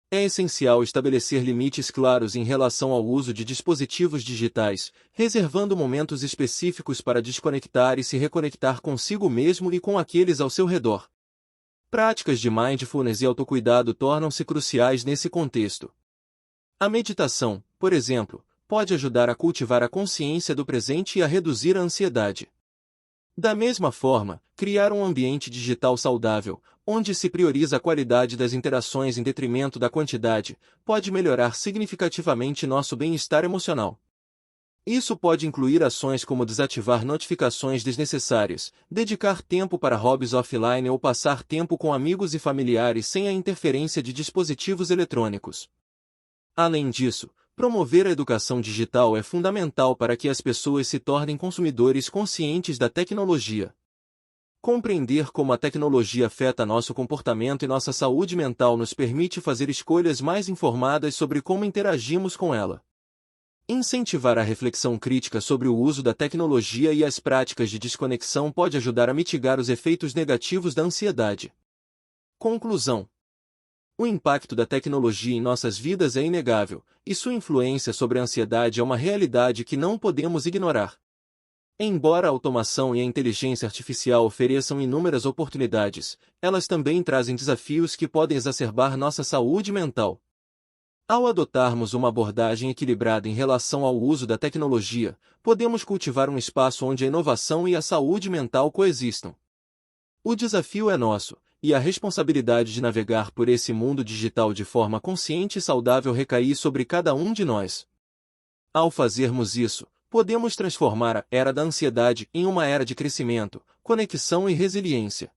É essencial estabelecer limites claros em relação ao uso de dispositivos digitais, reservando momentos específicos para desconectar e se reconectar consigo mesmo e com aqueles ao seu redor. Práticas de mindfulness e autocuidado tornam-se cruciais nesse contexto. A meditação, por exemplo, pode ajudar a cultivar a consciência do presente e a reduzir a ansiedade. Da mesma forma, criar um ambiente digital saudável, onde se prioriza a qualidade das interações em detrimento da quantidade, pode melhorar significativamente nosso bem-estar emocional. Isso pode incluir ações como desativar notificações desnecessárias, dedicar tempo para hobbies offline ou passar tempo com amigos e familiares sem a interferência de dispositivos eletrônicos. Além disso, promover a educação digital é fundamental para que as pessoas se tornem consumidores conscientes da tecnologia. Compreender como a tecnologia afeta nosso comportamento e nossa saúde mental nos permite fazer escolhas mais informadas sobre como interagimos com ela. Incentivar a reflexão crítica sobre o uso da tecnologia e as práticas de desconexão pode ajudar a mitigar os efeitos negativos da ansiedade. Conclusão: o impacto da tecnologia em nossas vidas é inegável, e sua influência sobre a ansiedade é uma realidade que não podemos ignorar. Embora a automação e a inteligência artificial ofereçam inúmeras oportunidades, elas também trazem desafios que podem exacerbar nossa saúde mental. Ao adotarmos uma abordagem equilibrada em relação ao uso da tecnologia, podemos cultivar um espaço onde a inovação e a saúde mental coexistam. O desafio é nosso, e a responsabilidade de navegar por esse mundo digital de forma consciente e saudável recai sobre cada um de nós. Ao fazermos isso, podemos transformar a era da ansiedade em uma era de crescimento, conexão e resiliência.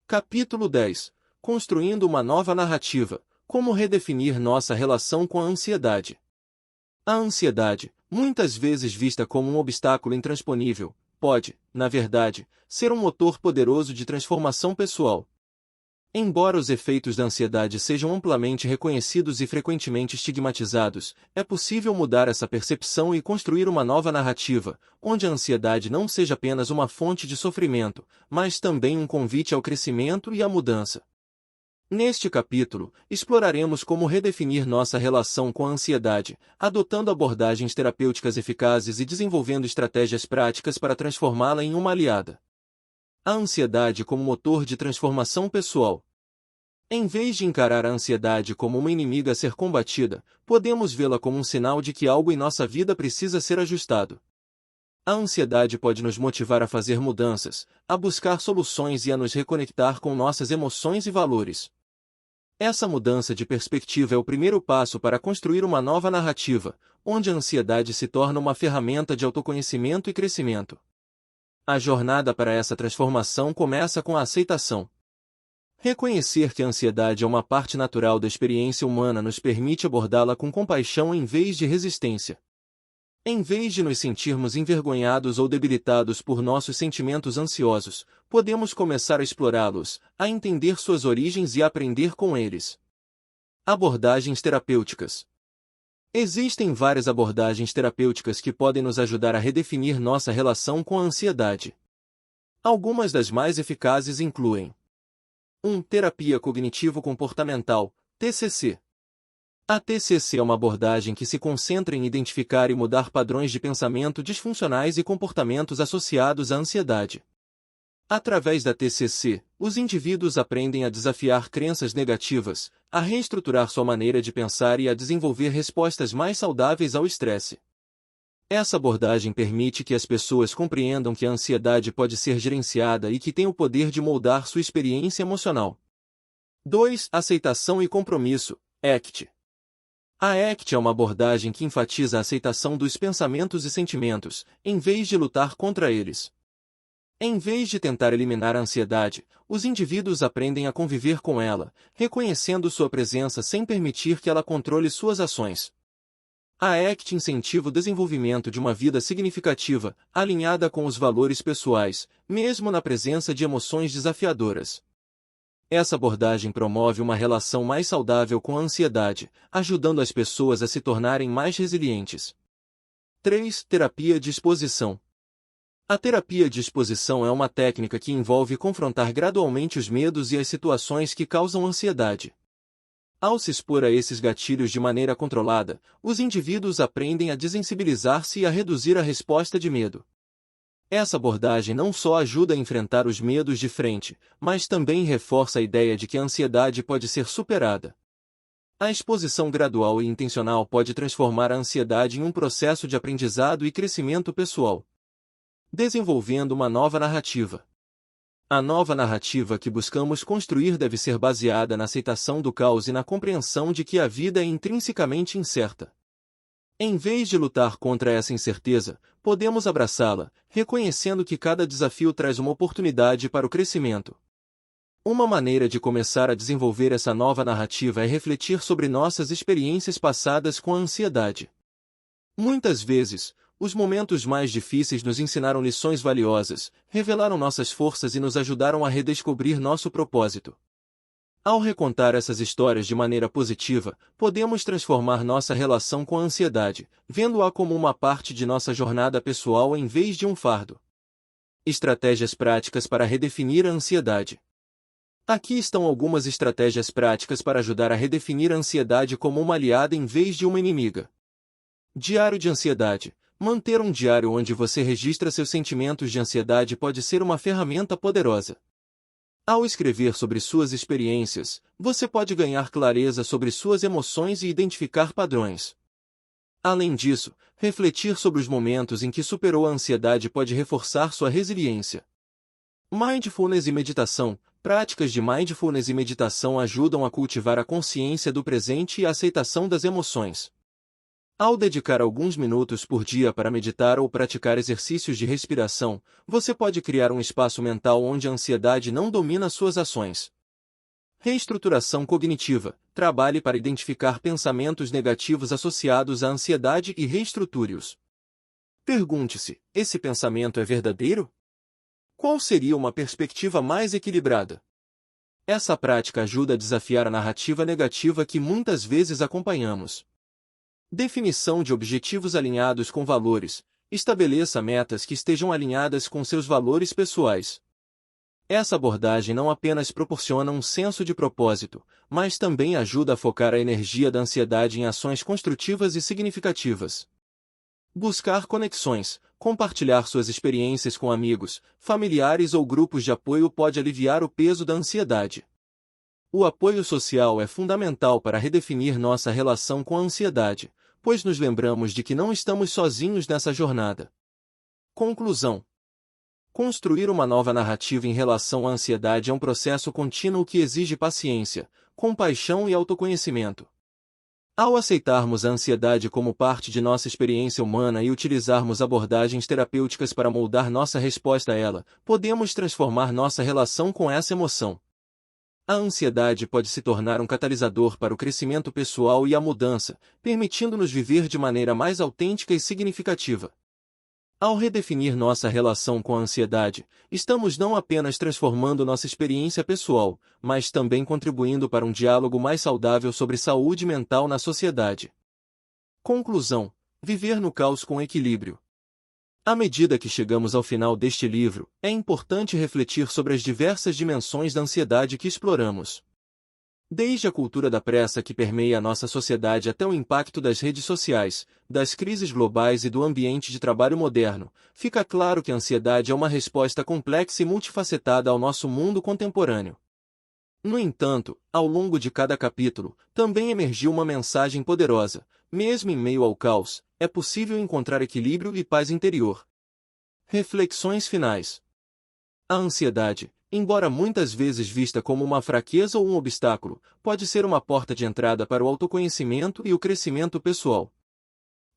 Capítulo 10. Construindo uma nova narrativa. Como redefinir nossa relação com a ansiedade? A ansiedade, muitas vezes vista como um obstáculo intransponível, pode, na verdade, ser um motor poderoso de transformação pessoal. Embora os efeitos da ansiedade sejam amplamente reconhecidos e frequentemente estigmatizados, é possível mudar essa percepção e construir uma nova narrativa, onde a ansiedade não seja apenas uma fonte de sofrimento, mas também um convite ao crescimento e à mudança. Neste capítulo, exploraremos como redefinir nossa relação com a ansiedade, adotando abordagens terapêuticas eficazes e desenvolvendo estratégias práticas para transformá-la em uma aliada. A ansiedade como motor de transformação pessoal. Em vez de encarar a ansiedade como uma inimiga a ser combatida, podemos vê-la como um sinal de que algo em nossa vida precisa ser ajustado. A ansiedade pode nos motivar a fazer mudanças, a buscar soluções e a nos reconectar com nossas emoções e valores. Essa mudança de perspectiva é o primeiro passo para construir uma nova narrativa, onde a ansiedade se torna uma ferramenta de autoconhecimento e crescimento. A jornada para essa transformação começa com a aceitação. Reconhecer que a ansiedade é uma parte natural da experiência humana nos permite abordá-la com compaixão em vez de resistência. Em vez de nos sentirmos envergonhados ou debilitados por nossos sentimentos ansiosos, podemos começar a explorá-los, a entender suas origens e a aprender com eles. Abordagens terapêuticas. Existem várias abordagens terapêuticas que podem nos ajudar a redefinir nossa relação com a ansiedade. Algumas das mais eficazes incluem: 1. Terapia cognitivo-comportamental, TCC. A TCC é uma abordagem que se concentra em identificar e mudar padrões de pensamento disfuncionais e comportamentos associados à ansiedade. Através da TCC, os indivíduos aprendem a desafiar crenças negativas, a reestruturar sua maneira de pensar e a desenvolver respostas mais saudáveis ao estresse. Essa abordagem permite que as pessoas compreendam que a ansiedade pode ser gerenciada e que tem o poder de moldar sua experiência emocional. 2. Aceitação e compromisso, ACT. A ACT é uma abordagem que enfatiza a aceitação dos pensamentos e sentimentos, em vez de lutar contra eles. Em vez de tentar eliminar a ansiedade, os indivíduos aprendem a conviver com ela, reconhecendo sua presença sem permitir que ela controle suas ações. A ACT incentiva o desenvolvimento de uma vida significativa, alinhada com os valores pessoais, mesmo na presença de emoções desafiadoras. Essa abordagem promove uma relação mais saudável com a ansiedade, ajudando as pessoas a se tornarem mais resilientes. 3. Terapia de exposição. A terapia de exposição é uma técnica que envolve confrontar gradualmente os medos e as situações que causam ansiedade. Ao se expor a esses gatilhos de maneira controlada, os indivíduos aprendem a desensibilizar-se e a reduzir a resposta de medo. Essa abordagem não só ajuda a enfrentar os medos de frente, mas também reforça a ideia de que a ansiedade pode ser superada. A exposição gradual e intencional pode transformar a ansiedade em um processo de aprendizado e crescimento pessoal, desenvolvendo uma nova narrativa. A nova narrativa que buscamos construir deve ser baseada na aceitação do caos e na compreensão de que a vida é intrinsecamente incerta. Em vez de lutar contra essa incerteza, podemos abraçá-la, reconhecendo que cada desafio traz uma oportunidade para o crescimento. Uma maneira de começar a desenvolver essa nova narrativa é refletir sobre nossas experiências passadas com a ansiedade. Muitas vezes, os momentos mais difíceis nos ensinaram lições valiosas, revelaram nossas forças e nos ajudaram a redescobrir nosso propósito. Ao recontar essas histórias de maneira positiva, podemos transformar nossa relação com a ansiedade, vendo-a como uma parte de nossa jornada pessoal em vez de um fardo. Estratégias práticas para redefinir a ansiedade. Aqui estão algumas estratégias práticas para ajudar a redefinir a ansiedade como uma aliada em vez de uma inimiga. Diário de ansiedade. Manter um diário onde você registra seus sentimentos de ansiedade pode ser uma ferramenta poderosa. Ao escrever sobre suas experiências, você pode ganhar clareza sobre suas emoções e identificar padrões. Além disso, refletir sobre os momentos em que superou a ansiedade pode reforçar sua resiliência. Mindfulness e meditação. Práticas de mindfulness e meditação ajudam a cultivar a consciência do presente e a aceitação das emoções. Ao dedicar alguns minutos por dia para meditar ou praticar exercícios de respiração, você pode criar um espaço mental onde a ansiedade não domina suas ações. Reestruturação cognitiva. Trabalhe para identificar pensamentos negativos associados à ansiedade e reestruture-os. Pergunte-se: esse pensamento é verdadeiro? Qual seria uma perspectiva mais equilibrada? Essa prática ajuda a desafiar a narrativa negativa que muitas vezes acompanhamos. Definição de objetivos alinhados com valores. Estabeleça metas que estejam alinhadas com seus valores pessoais. Essa abordagem não apenas proporciona um senso de propósito, mas também ajuda a focar a energia da ansiedade em ações construtivas e significativas. Buscar conexões. Compartilhar suas experiências com amigos, familiares ou grupos de apoio pode aliviar o peso da ansiedade. O apoio social é fundamental para redefinir nossa relação com a ansiedade, pois nos lembramos de que não estamos sozinhos nessa jornada. Conclusão. Construir uma nova narrativa em relação à ansiedade é um processo contínuo que exige paciência, compaixão e autoconhecimento. Ao aceitarmos a ansiedade como parte de nossa experiência humana e utilizarmos abordagens terapêuticas para moldar nossa resposta a ela, podemos transformar nossa relação com essa emoção. A ansiedade pode se tornar um catalisador para o crescimento pessoal e a mudança, permitindo-nos viver de maneira mais autêntica e significativa. Ao redefinir nossa relação com a ansiedade, estamos não apenas transformando nossa experiência pessoal, mas também contribuindo para um diálogo mais saudável sobre saúde mental na sociedade. Conclusão: viver no caos com equilíbrio. À medida que chegamos ao final deste livro, é importante refletir sobre as diversas dimensões da ansiedade que exploramos. Desde a cultura da pressa que permeia a nossa sociedade até o impacto das redes sociais, das crises globais e do ambiente de trabalho moderno, fica claro que a ansiedade é uma resposta complexa e multifacetada ao nosso mundo contemporâneo. No entanto, ao longo de cada capítulo, também emergiu uma mensagem poderosa: mesmo em meio ao caos, é possível encontrar equilíbrio e paz interior. Reflexões finais. A ansiedade, embora muitas vezes vista como uma fraqueza ou um obstáculo, pode ser uma porta de entrada para o autoconhecimento e o crescimento pessoal.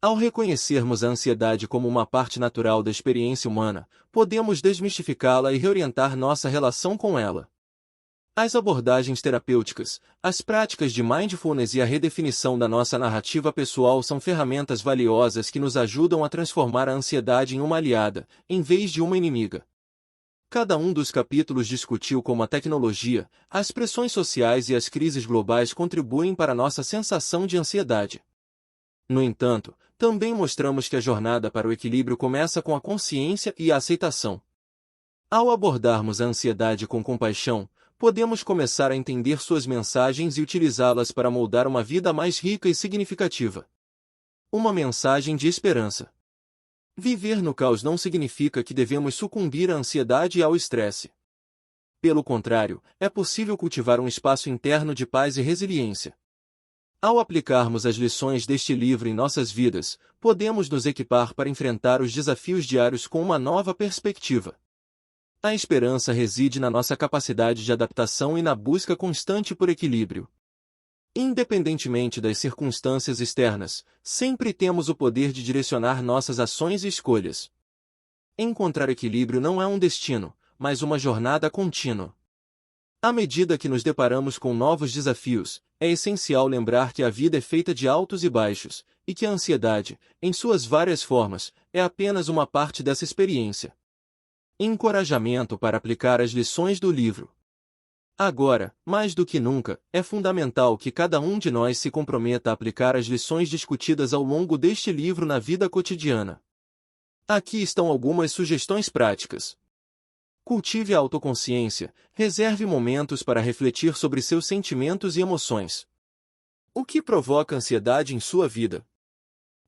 Ao reconhecermos a ansiedade como uma parte natural da experiência humana, podemos desmistificá-la e reorientar nossa relação com ela. As abordagens terapêuticas, as práticas de mindfulness e a redefinição da nossa narrativa pessoal são ferramentas valiosas que nos ajudam a transformar a ansiedade em uma aliada, em vez de uma inimiga. Cada um dos capítulos discutiu como a tecnologia, as pressões sociais e as crises globais contribuem para nossa sensação de ansiedade. No entanto, Também mostramos que a jornada para o equilíbrio começa com a consciência e a aceitação. Ao abordarmos a ansiedade com compaixão, podemos começar a entender suas mensagens e utilizá-las para moldar uma vida mais rica e significativa. Uma mensagem de esperança. Viver no caos não significa que devemos sucumbir à ansiedade e ao estresse. Pelo contrário, é possível cultivar um espaço interno de paz e resiliência. Ao aplicarmos as lições deste livro em nossas vidas, podemos nos equipar para enfrentar os desafios diários com uma nova perspectiva. A esperança reside na nossa capacidade de adaptação e na busca constante por equilíbrio. Independentemente das circunstâncias externas, sempre temos o poder de direcionar nossas ações e escolhas. Encontrar equilíbrio não é um destino, mas uma jornada contínua. À medida que nos deparamos com novos desafios, é essencial lembrar que a vida é feita de altos e baixos, e que a ansiedade, em suas várias formas, é apenas uma parte dessa experiência. Encorajamento para aplicar as lições do livro. Agora, mais do que nunca, é fundamental que cada um de nós se comprometa a aplicar as lições discutidas ao longo deste livro na vida cotidiana. Aqui estão algumas sugestões práticas. Cultive a autoconsciência, reserve momentos para refletir sobre seus sentimentos e emoções. O que provoca ansiedade em sua vida?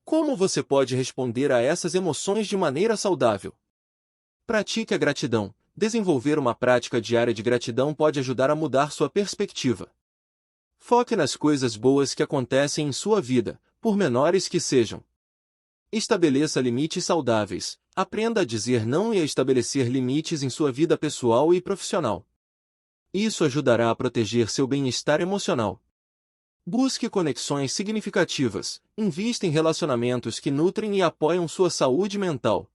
Como você pode responder a essas emoções de maneira saudável? Pratique a gratidão. Desenvolver uma prática diária de gratidão pode ajudar a mudar sua perspectiva. Foque nas coisas boas que acontecem em sua vida, por menores que sejam. Estabeleça limites saudáveis. Aprenda a dizer não e a estabelecer limites em sua vida pessoal e profissional. Isso ajudará a proteger seu bem-estar emocional. Busque conexões significativas. Invista em relacionamentos que nutrem e apoiam sua saúde mental.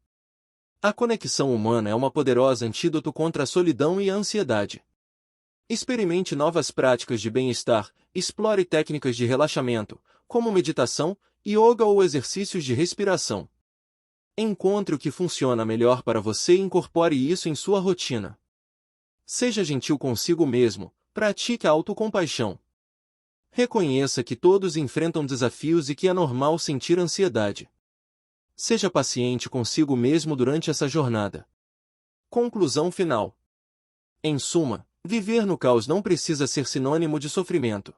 A conexão humana é uma poderosa antídoto contra a solidão e a ansiedade. Experimente novas práticas de bem-estar, explore técnicas de relaxamento, como meditação, yoga ou exercícios de respiração. Encontre o que funciona melhor para você e incorpore isso em sua rotina. Seja gentil consigo mesmo, pratique a autocompaixão. Reconheça que todos enfrentam desafios e que é normal sentir ansiedade. Seja paciente consigo mesmo durante essa jornada. Conclusão final. Em suma, viver no caos não precisa ser sinônimo de sofrimento.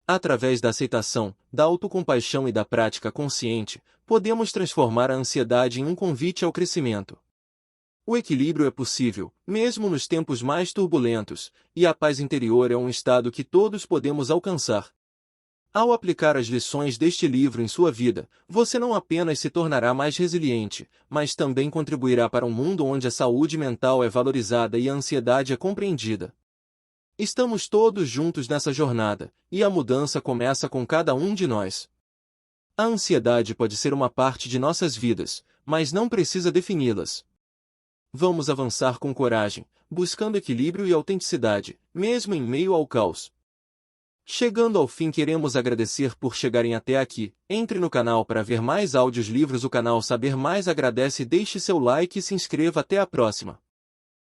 Através da aceitação, da autocompaixão e da prática consciente, podemos transformar a ansiedade em um convite ao crescimento. O equilíbrio é possível, mesmo nos tempos mais turbulentos, e a paz interior é um estado que todos podemos alcançar. Ao aplicar as lições deste livro em sua vida, você não apenas se tornará mais resiliente, mas também contribuirá para um mundo onde a saúde mental é valorizada e a ansiedade é compreendida. Estamos todos juntos nessa jornada, e a mudança começa com cada um de nós. A ansiedade pode ser uma parte de nossas vidas, mas não precisa defini-las. Vamos avançar com coragem, buscando equilíbrio e autenticidade, mesmo em meio ao caos. Chegando ao fim, queremos agradecer por chegarem até aqui. Entre no canal para ver mais áudios livros. O canal Saber Mais agradece, deixe seu like e se inscreva. Até a próxima.